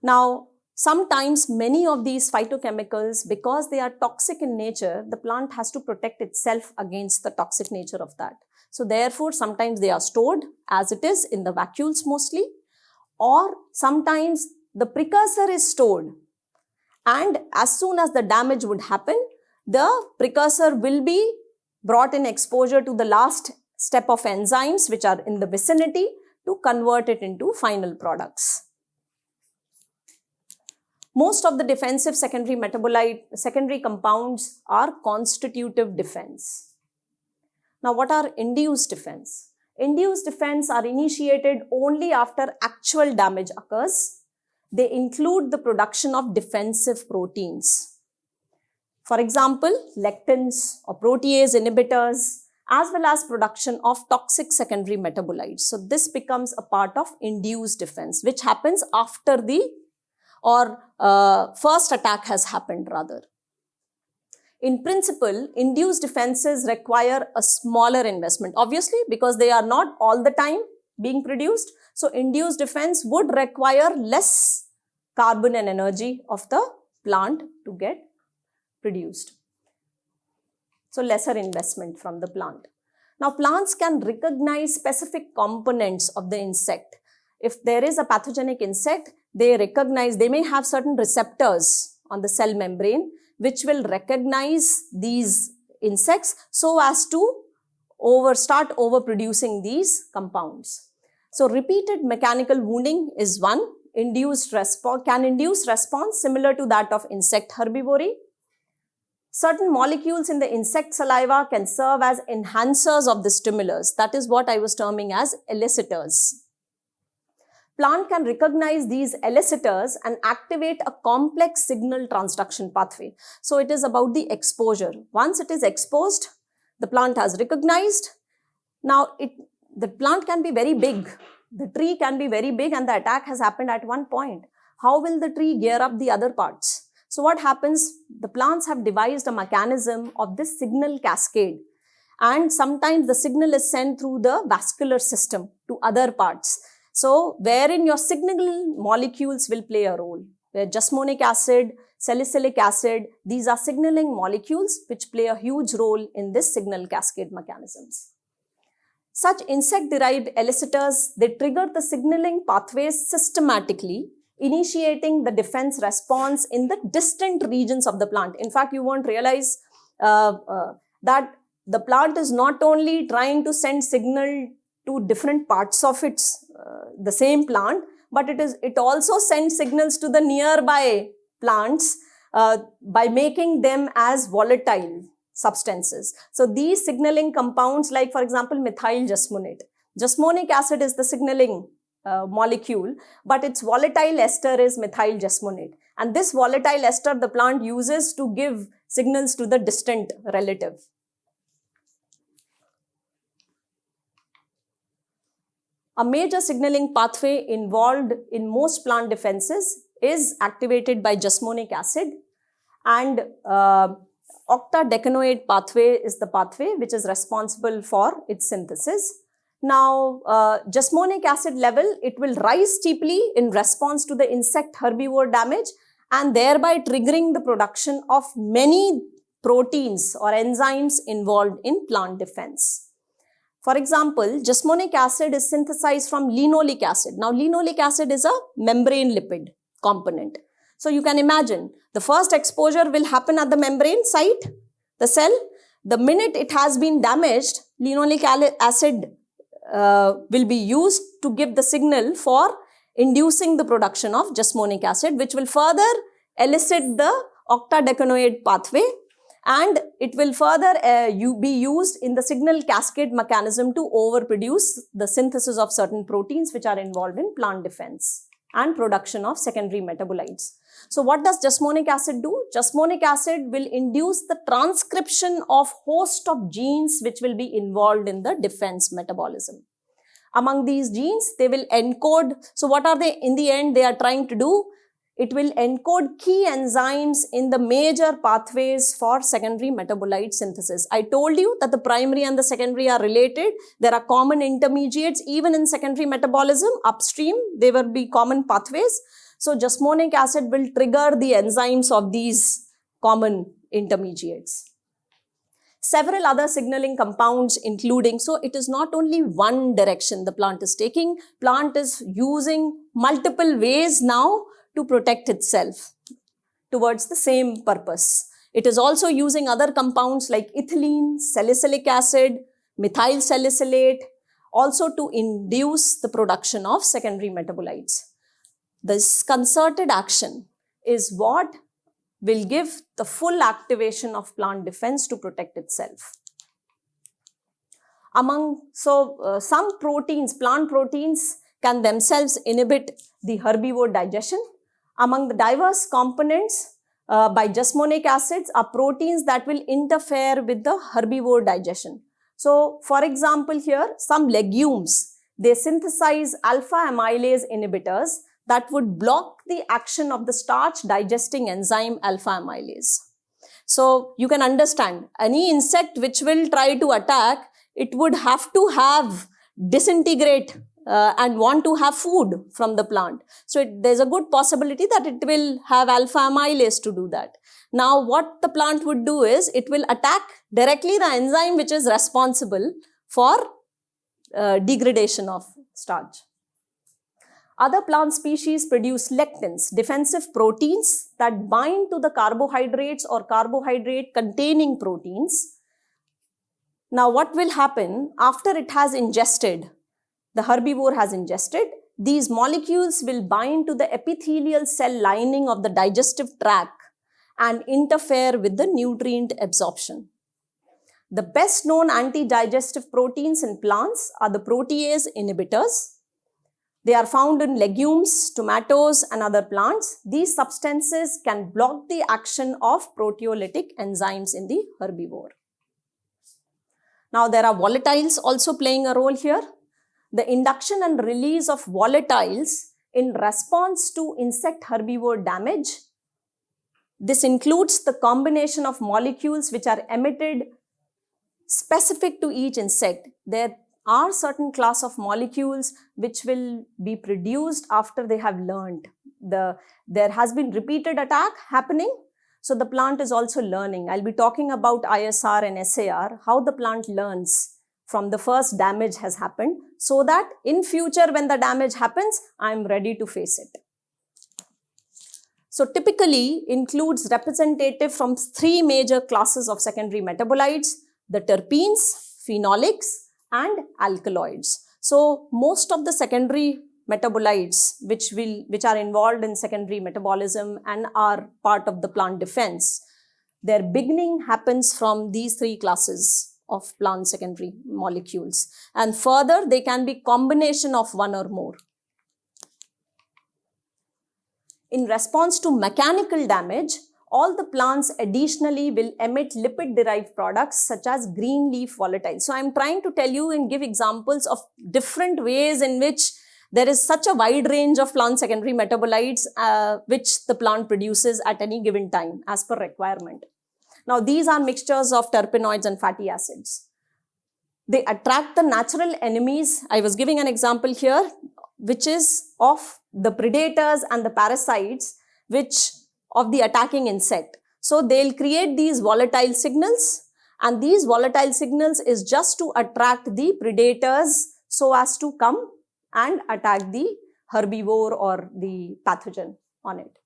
[SPEAKER 1] Now, sometimes many of these phytochemicals, because they are toxic in nature, the plant has to protect itself against the toxic nature of that. So therefore, sometimes they are stored as it is in the vacuoles mostly, or sometimes the precursor is stored, and as soon as the damage would happen, the precursor will be brought in exposure to the last step of enzymes which are in the vicinity to convert it into final products. Most of the defensive secondary compounds are constitutive defense. Now, what are induced defense? Induced defense are initiated only after actual damage occurs. They include the production of defensive proteins. For example, lectins or protease inhibitors, as well as production of toxic secondary metabolites. So this becomes a part of induced defense, which happens after the first attack has happened rather. In principle, induced defenses require a smaller investment, obviously, because they are not all the time being produced. So induced defense would require less carbon and energy of the plant to get produced. So lesser investment from the plant. Now, plants can recognize specific components of the insect. If there is a pathogenic insect, they may have certain receptors on the cell membrane which will recognize these insects so as to start overproducing these compounds. So repeated mechanical wounding is one. Can induce response similar to that of insect herbivory. Certain molecules in the insect saliva can serve as enhancers of the stimulus. That is what I was terming as elicitors. Plant can recognize these elicitors and activate a complex signal transduction pathway. So it is about the exposure. Once it is exposed, the plant has recognized. Now, the plant can be very big. The tree can be very big and the attack has happened at one point. How will the tree gear up the other parts? So what happens? The plants have devised a mechanism of this signal cascade. And sometimes the signal is sent through the vascular system to other parts. So wherein your signal molecules will play a role. Where jasmonic acid, salicylic acid, these are signaling molecules which play a huge role in this signal cascade mechanisms. Such insect-derived elicitors, they trigger the signaling pathways systematically, initiating the defense response in the distant regions of the plant. In fact, you won't realize that the plant is not only trying to send signal to different parts of the same plant, but it also sends signals to the nearby plants by making them as volatile substances. So these signaling compounds, like for example methyl jasmonate. Jasmonic acid is the signaling molecule, but its volatile ester is methyl jasmonate. And this volatile ester the plant uses to give signals to the distant relative. A major signaling pathway involved in most plant defenses is activated by jasmonic acid, and octadecanoate pathway is the pathway which is responsible for its synthesis. Now, jasmonic acid level, it will rise steeply in response to the insect herbivore damage and thereby triggering the production of many proteins or enzymes involved in plant defense. For example, jasmonic acid is synthesized from linoleic acid. Now, linoleic acid is a membrane lipid component. So, you can imagine the first exposure will happen at the membrane site, the cell. The minute it has been damaged, linoleic acid will be used to give the signal for inducing the production of jasmonic acid, which will further elicit the octadecanoate pathway. and it will further be used in the signal cascade mechanism to overproduce the synthesis of certain proteins which are involved in plant defense and production of secondary metabolites. So what does jasmonic acid do? Jasmonic acid will induce the transcription of host of genes which will be involved in the defense metabolism. Among these genes, they will encode. So what are they in the end they are trying to do? It will encode key enzymes in the major pathways for secondary metabolite synthesis. I told you that the primary and the secondary are related. There are common intermediates even in secondary metabolism. Upstream, there will be common pathways. So jasmonic acid will trigger the enzymes of these common intermediates. Several other signaling compounds including, so it is not only one direction the plant is taking, plant is using multiple ways now to protect itself towards the same purpose. It is also using other compounds like ethylene, salicylic acid, methyl salicylate, also to induce the production of secondary metabolites. This concerted action is what will give the full activation of plant defense to protect itself. Some proteins, plant proteins, can themselves inhibit the herbivore digestion. Among the diverse components by jasmonic acids are proteins that will interfere with the herbivore digestion. So, for example here, some legumes, they synthesize alpha amylase inhibitors that would block the action of the starch digesting enzyme alpha amylase. So, you can understand, any insect which will try to attack, it would have to disintegrate and want to have food from the plant. So there's a good possibility that it will have alpha amylase to do that. Now what the plant would do is, it will attack directly the enzyme which is responsible for degradation of starch. Other plant species produce lectins, defensive proteins that bind to the carbohydrates or carbohydrate containing proteins. Now what will happen after it has ingested, the herbivore has ingested, these molecules will bind to the epithelial cell lining of the digestive tract and interfere with the nutrient absorption. The best known anti-digestive proteins in plants are the protease inhibitors. They are found in legumes, tomatoes and other plants. These substances can block the action of proteolytic enzymes in the herbivore. Now there are volatiles also playing a role here. The induction and release of volatiles in response to insect herbivore damage. This includes the combination of molecules which are emitted specific to each insect. There are certain class of molecules which will be produced after they have learned. There has been repeated attack happening, so the plant is also learning. I'll be talking about ISR and SAR, how the plant learns from the first damage has happened, so that in future when the damage happens, I'm ready to face it. So typically includes representative from 3 major classes of secondary metabolites, the terpenes, phenolics and alkaloids. So most of the secondary metabolites which are involved in secondary metabolism and are part of the plant defense, their beginning happens from these 3 classes of plant secondary molecules, and further they can be combination of one or more. In response to mechanical damage, all the plants additionally will emit lipid-derived products such as green leaf volatiles. So I'm trying to tell you and give examples of different ways in which there is such a wide range of plant secondary metabolites which the plant produces at any given time as per requirement. Now these are mixtures of terpenoids and fatty acids. They attract the natural enemies. I was giving an example here, which is of the predators and the parasites of the attacking insect. So they'll create these volatile signals, and these volatile signals is just to attract the predators so as to come and attack the herbivore or the pathogen on it.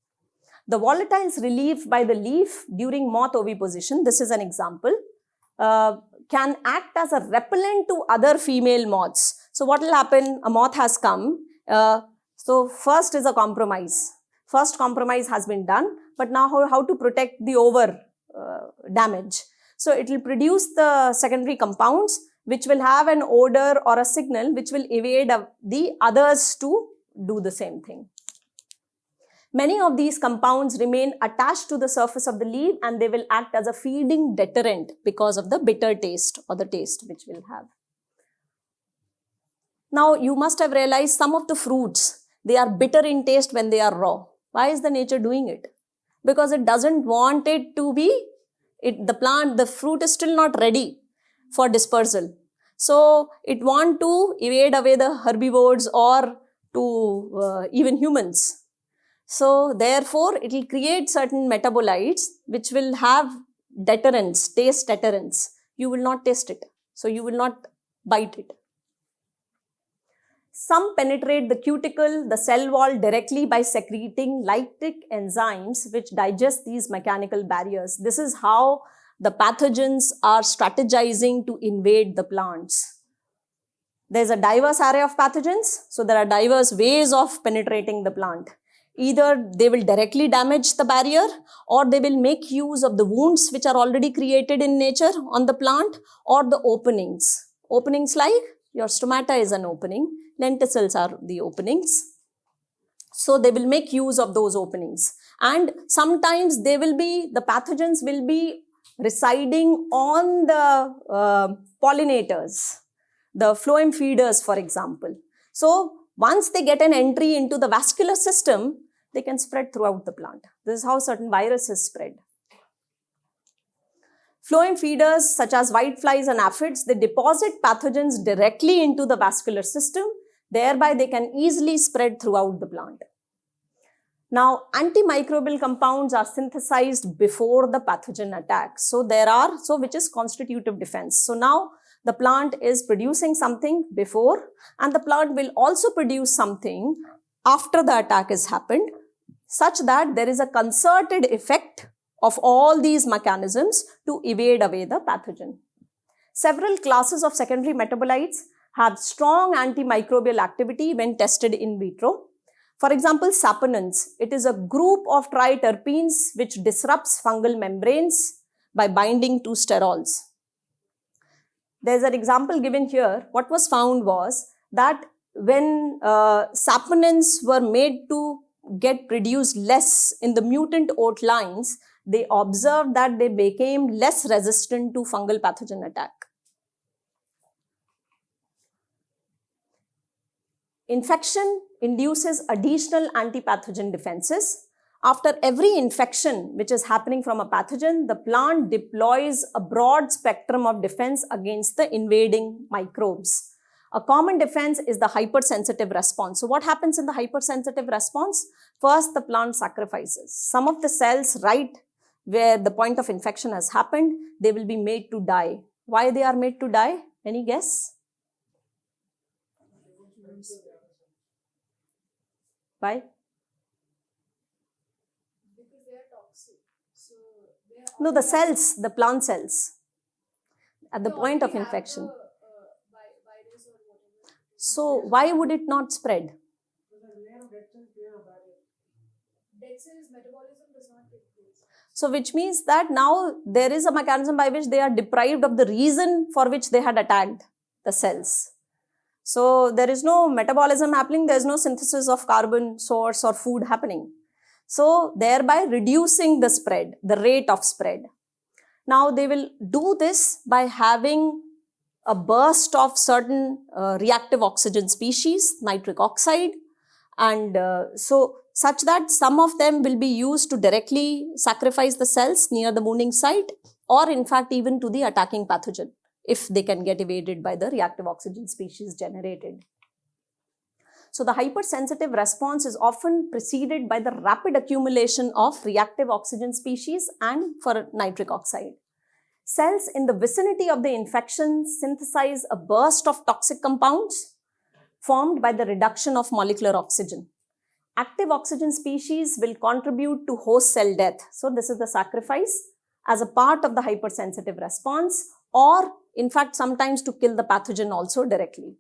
[SPEAKER 1] The volatiles relieved by the leaf during moth oviposition, this is an example, can act as a repellent to other female moths. So what will happen? A moth has come. So first is a compromise. First compromise has been done, but now how to protect the damage. So it will produce the secondary compounds which will have an odor or a signal which will evade the others to do the same thing. Many of these compounds remain attached to the surface of the leaf and they will act as a feeding deterrent because of the bitter taste or the taste which will have. Now you must have realized some of the fruits, they are bitter in taste when they are raw. Why is the nature doing it? Because it doesn't want it to be, the fruit is still not ready for dispersal. So it wants to evade away the herbivores or to even humans. So therefore, it will create certain metabolites which will have deterrence, taste deterrence. You will not taste it. So you will not bite it. Some penetrate the cuticle, the cell wall directly by secreting lytic enzymes which digest these mechanical barriers. This is how the pathogens are strategizing to invade the plants. There's a diverse array of pathogens, so there are diverse ways of penetrating the plant. Either they will directly damage the barrier or they will make use of the wounds which are already created in nature on the plant or the openings. Openings like your stomata is an opening, lenticels are the openings. So they will make use of those openings. And sometimes the pathogens will be residing on the pollinators, the phloem feeders, for example. So once they get an entry into the vascular system, they can spread throughout the plant. This is how certain viruses spread. Phloem feeders such as whiteflies and aphids, they deposit pathogens directly into the vascular system. Thereby, they can easily spread throughout the plant. Now, antimicrobial compounds are synthesized before the pathogen attack. So which is constitutive defense. So now the plant is producing something before and the plant will also produce something after the attack has happened, such that there is a concerted effect of all these mechanisms to evade away the pathogen. Several classes of secondary metabolites have strong antimicrobial activity when tested in vitro. For example, saponins. It is a group of triterpenes which disrupts fungal membranes by binding to sterols. There's an example given here. What was found was that when saponins were made to get produced less in the mutant oat lines, they observed that they became less resistant to fungal pathogen attack. Infection induces additional antipathogen defenses. After every infection which is happening from a pathogen, the plant deploys a broad spectrum of defense against the invading microbes. A common defense is the hypersensitive response. So what happens in the hypersensitive response? First, the plant sacrifices. Some of the cells right where the point of infection has happened, they will be made to die. Why they are made to die? Any guess? Why?
[SPEAKER 3] Because they are toxic. So they are
[SPEAKER 1] No, the cells, the plant cells, at the
[SPEAKER 3] they
[SPEAKER 1] point of
[SPEAKER 3] already have
[SPEAKER 1] infection.
[SPEAKER 3] the, virus or whatever.
[SPEAKER 1] So why would it not spread?
[SPEAKER 3] Dead cells metabolism does not take place.
[SPEAKER 1] So which means that now there is a mechanism by which they are deprived of the reason for which they had attacked the cells. So there is no metabolism happening, there is no synthesis of carbon source or food happening. So thereby reducing the spread, the rate of spread. Now they will do this by having a burst of certain reactive oxygen species, nitric oxide, and so such that some of them will be used to directly sacrifice the cells near the wounding site, or in fact even to the attacking pathogen, if they can get evaded by the reactive oxygen species generated. So the hypersensitive response is often preceded by the rapid accumulation of reactive oxygen species and for nitric oxide. Cells in the vicinity of the infection synthesize a burst of toxic compounds formed by the reduction of molecular oxygen. Active oxygen species will contribute to host cell death. So this is the sacrifice as a part of the hypersensitive response, or in fact sometimes to kill the pathogen also directly.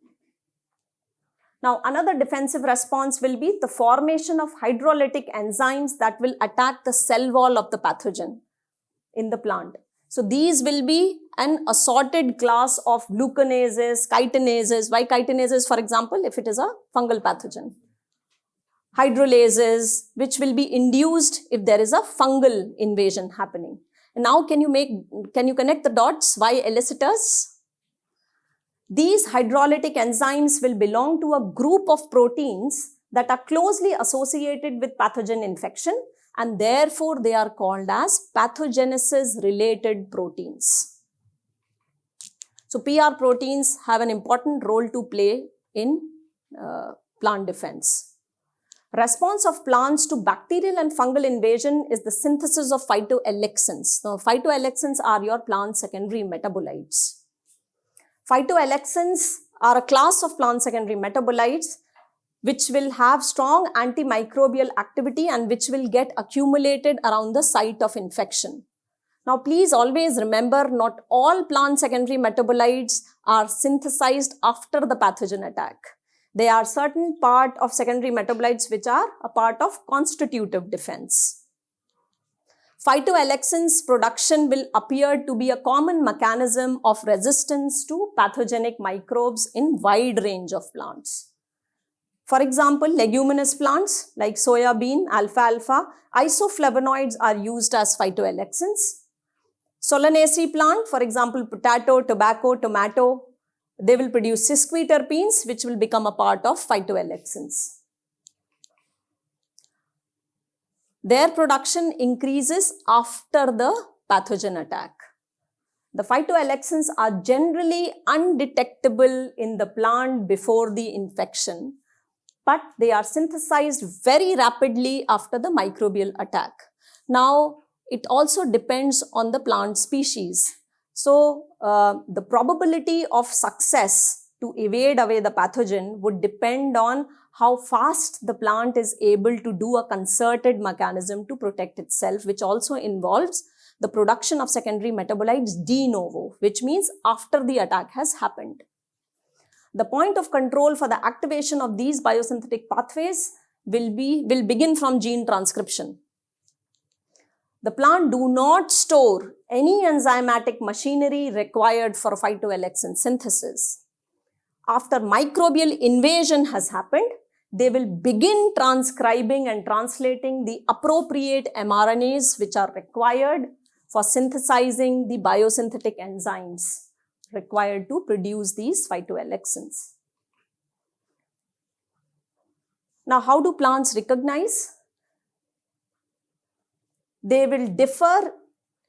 [SPEAKER 1] Now another defensive response will be the formation of hydrolytic enzymes that will attack the cell wall of the pathogen. in the plant. So these will be an assorted class of glucanases, chitinases. Why chitinases, for example, if it is a fungal pathogen? Hydrolases, which will be induced if there is a fungal invasion happening. And now can you connect the dots? Why elicitors? These hydrolytic enzymes will belong to a group of proteins that are closely associated with pathogen infection, and therefore they are called as pathogenesis related proteins. So PR proteins have an important role to play in plant defense. Response of plants to bacterial and fungal invasion is the synthesis of phytoalexins. Now, phytoalexins are your plant secondary metabolites. Phytoalexins are a class of plant secondary metabolites which will have strong antimicrobial activity and which will get accumulated around the site of infection. Now, please always remember, not all plant secondary metabolites are synthesized after the pathogen attack. They are certain part of secondary metabolites which are a part of constitutive defense. Phytoalexins production will appear to be a common mechanism of resistance to pathogenic microbes in wide range of plants. For example, leguminous plants like soya bean, alfalfa, isoflavonoids are used as phytoalexins. Solanaceae plant, for example, potato, tobacco, tomato, they will produce sesquiterpenes which will become a part of phytoalexins. Their production increases after the pathogen attack. The phytoalexins are generally undetectable in the plant before the infection, but they are synthesized very rapidly after the microbial attack. Now, it also depends on the plant species. So, the probability of success to evade away the pathogen would depend on how fast the plant is able to do a concerted mechanism to protect itself, which also involves the production of secondary metabolites de novo, which means after the attack has happened. The point of control for the activation of these biosynthetic pathways will begin from gene transcription. The plant do not store any enzymatic machinery required for phytoalexin synthesis. After microbial invasion has happened, they will begin transcribing and translating the appropriate mRNAs which are required for synthesizing the biosynthetic enzymes required to produce these phytoalexins. Now, how do plants recognize? They will differ.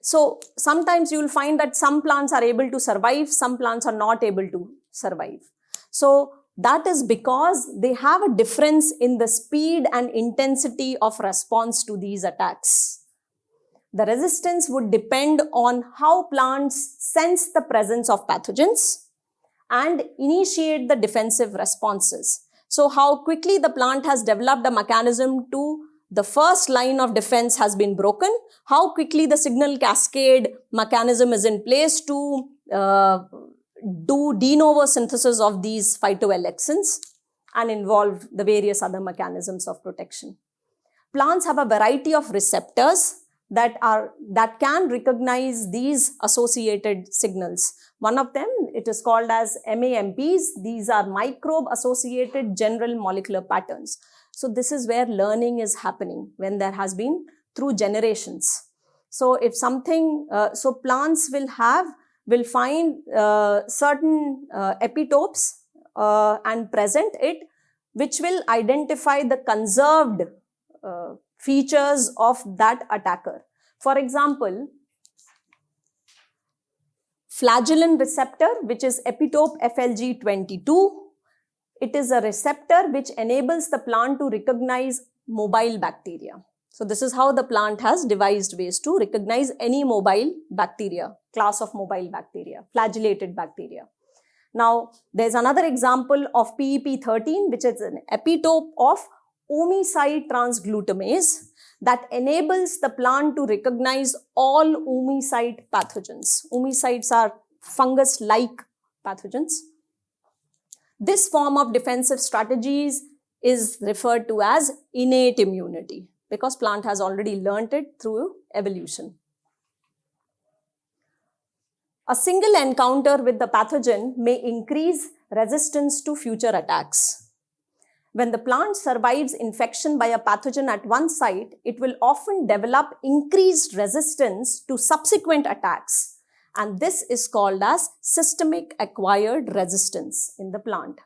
[SPEAKER 1] So, sometimes you will find that some plants are able to survive, some plants are not able to survive. So, that is because they have a difference in the speed and intensity of response to these attacks. The resistance would depend on how plants sense the presence of pathogens and initiate the defensive responses. So, how quickly the plant has developed a mechanism to the first line of defense has been broken, how quickly the signal cascade mechanism is in place to do de novo synthesis of these phytoalexins and involve the various other mechanisms of protection. Plants have a variety of receptors that can recognize these associated signals. One of them, it is called as MAMPs. These are microbe-associated general molecular patterns. So this is where learning is happening when there has been through generations. So if something, so plants will find certain epitopes and present it, which will identify the conserved features of that attacker. For example, flagellin receptor, which is epitope FLG22, it is a receptor which enables the plant to recognize mobile bacteria. So this is how the plant has devised ways to recognize any mobile bacteria, class of mobile bacteria, flagellated bacteria. Now, there's another example of PEP13, which is an epitope of omecide transglutamase that enables the plant to recognize all omecide pathogens. Omecides are fungus-like pathogens. This form of defensive strategies is referred to as innate immunity because plant has already learnt it through evolution. A single encounter with the pathogen may increase resistance to future attacks. When the plant survives infection by a pathogen at one site, it will often develop increased resistance to subsequent attacks. And this is called as systemic acquired resistance in the plant.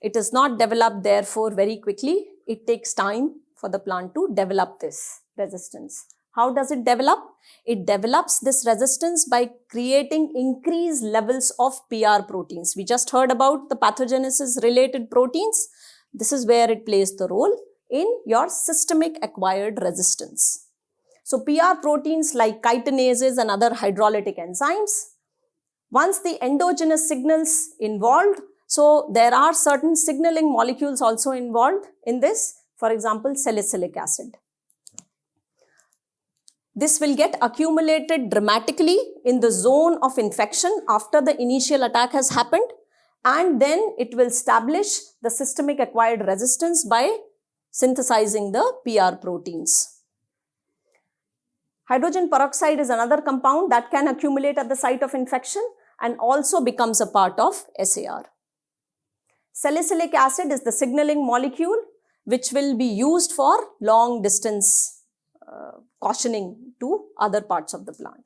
[SPEAKER 1] It is not developed therefore very quickly. It takes time for the plant to develop this resistance. How does it develop? It develops this resistance by creating increased levels of PR proteins. We just heard about the pathogenesis related proteins. This is where it plays the role in your systemic acquired resistance. So PR proteins like chitinases and other hydrolytic enzymes, once the endogenous signals involved, so there are certain signaling molecules also involved in this, for example, salicylic acid. This will get accumulated dramatically in the zone of infection after the initial attack has happened, and then it will establish the systemic acquired resistance by synthesizing the PR proteins. Hydrogen peroxide is another compound that can accumulate at the site of infection and also becomes a part of SAR. Salicylic acid is the signaling molecule which will be used for long distance cautioning to other parts of the plant.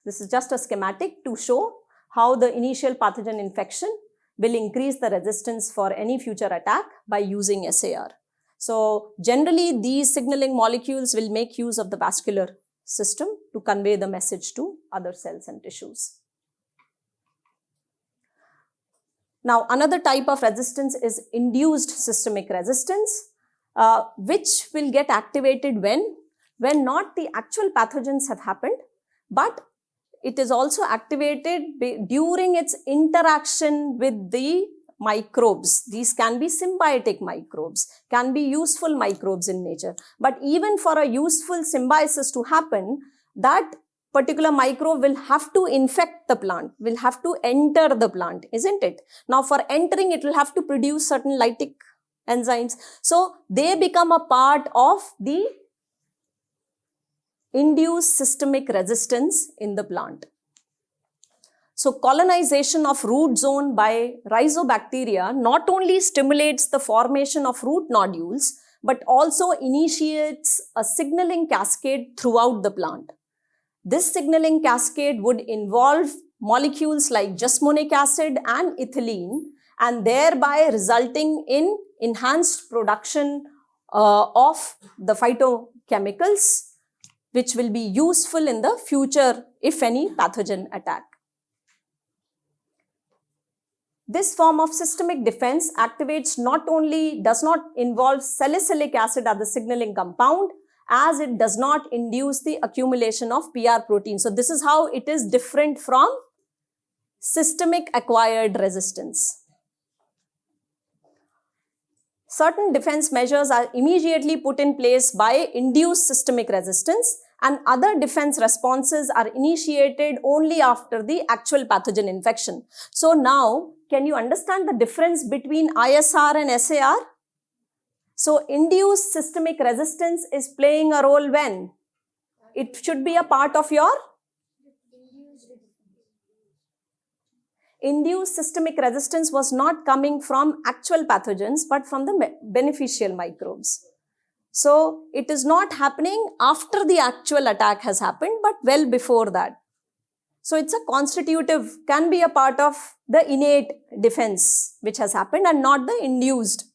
[SPEAKER 1] This is just a schematic to show how the initial pathogen infection will increase the resistance for any future attack by using SAR. So generally these signaling molecules will make use of the vascular system to convey the message to other cells and tissues. Now another type of resistance is induced systemic resistance, which will get activated when not the actual pathogens have happened, but it is also activated during its interaction with the microbes. These can be symbiotic microbes, can be useful microbes in nature. But even for a useful symbiosis to happen, that particular microbe will have to infect the plant, will have to enter the plant, isn't it? Now for entering, it will have to produce certain lytic enzymes. So they become a part of the induced systemic resistance in the plant. So colonization of root zone by rhizobacteria not only stimulates the formation of root nodules, but also initiates a signaling cascade throughout the plant. This signaling cascade would involve molecules like jasmonic acid and ethylene, and thereby resulting in enhanced production of the phytochemicals, which will be useful in the future if any pathogen attack. This form of systemic defense does not involve salicylic acid as the signaling compound, as it does not induce the accumulation of PR protein. So this is how it is different from systemic acquired resistance. Certain defense measures are immediately put in place by induced systemic resistance, and other defense responses are initiated only after the actual pathogen infection. So now, can you understand the difference between ISR and SAR? So induced systemic resistance is playing a role when? It should be a part of your induced systemic resistance was not coming from actual pathogens, but from the beneficial microbes. So it is not happening after the actual attack has happened, but well before that. So it's a constitutive, can be a part of the innate defense which has happened and not the induced.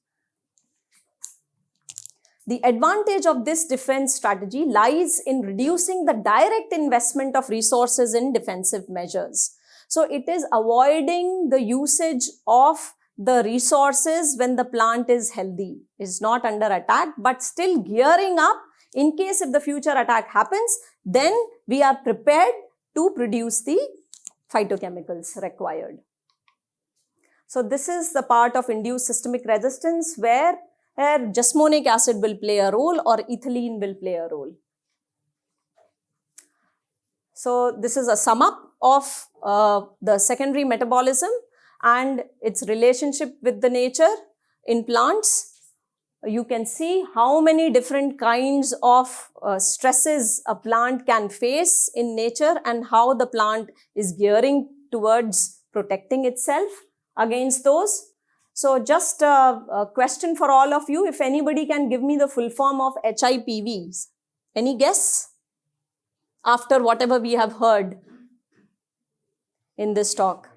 [SPEAKER 1] The advantage of this defense strategy lies in reducing the direct investment of resources in defensive measures. So it is avoiding the usage of the resources when the plant is healthy, is not under attack, but still gearing up in case if the future attack happens, then we are prepared to produce the phytochemicals required. So this is the part of induced systemic resistance where jasmonic acid will play a role or ethylene will play a role. So this is a sum up of the secondary metabolism and its relationship with the nature in plants. you can see how many different kinds of stresses a plant can face in nature and how the plant is gearing towards protecting itself against those. So just a question for all of you, if anybody can give me the full form of HIPVs. Any guess? After whatever we have heard in this talk.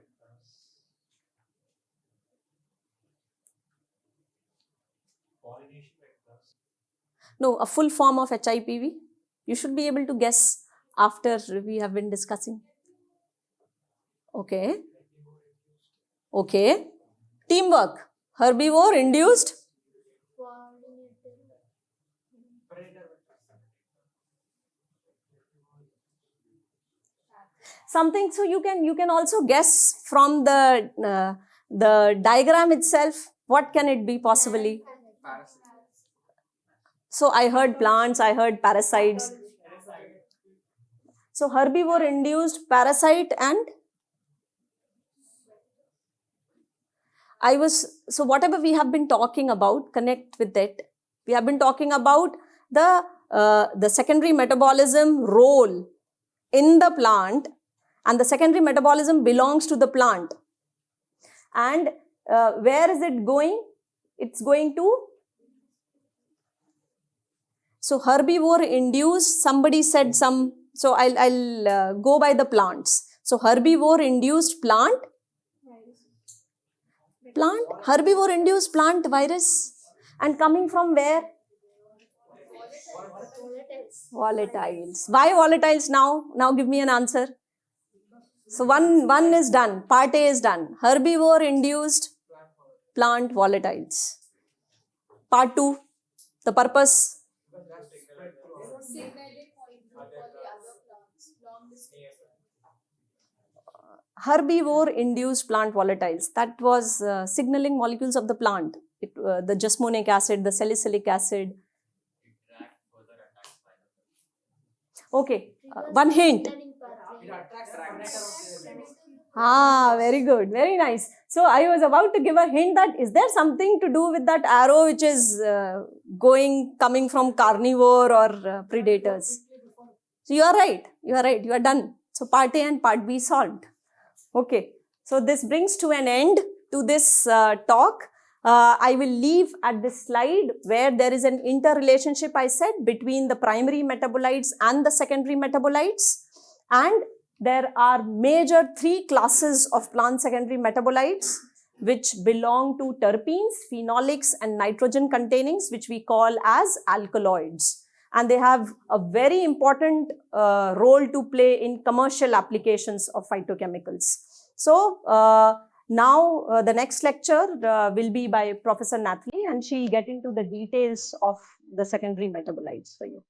[SPEAKER 2] Pollination vectors.
[SPEAKER 1] No, a full form of HIPV. You should be able to guess after we have been discussing. Okay. Okay. Teamwork. Herbivore induced.
[SPEAKER 2] Predator vectors.
[SPEAKER 1] Something, so you can also guess from the diagram itself, what can it be possibly? So I heard plants, I heard parasites. So herbivore induced parasite and so whatever we have been talking about, connect with it. We have been talking about the secondary metabolism role in the plant, and the secondary metabolism belongs to the plant. And where is it going? It's going to, so herbivore induced, somebody said some, so I'll go by the plants. So herbivore induced plant, herbivore induced plant virus, and coming from where? Volatiles. Why volatiles now? Now give me an answer. So one is done. Part A is done. Herbivore induced plant volatiles. Part 2, the purpose.
[SPEAKER 3] Signaling molecule for the other plants. Long distance.
[SPEAKER 1] Herbivore induced plant volatiles. That was signaling molecules of the plant. The jasmonic acid, the salicylic acid.
[SPEAKER 2] Interact further attacks by the
[SPEAKER 1] Okay, one hint.
[SPEAKER 2] It attracts predators.
[SPEAKER 1] Very good, very nice. So I was about to give a hint that is there something to do with that arrow which is coming from carnivore or predators. So you are right, you are done. So part A and part B solved. Okay, so this brings to an end to this talk. I will leave at this slide where there is an interrelationship, I said, between the primary metabolites and the secondary metabolites, and there are major 3 classes of plant secondary metabolites which belong to terpenes, phenolics and nitrogen containings, which we call as alkaloids. And they have a very important role to play in commercial applications of phytochemicals. So now the next lecture will be by Professor Nathalie, and she'll get into the details of the secondary metabolites for you.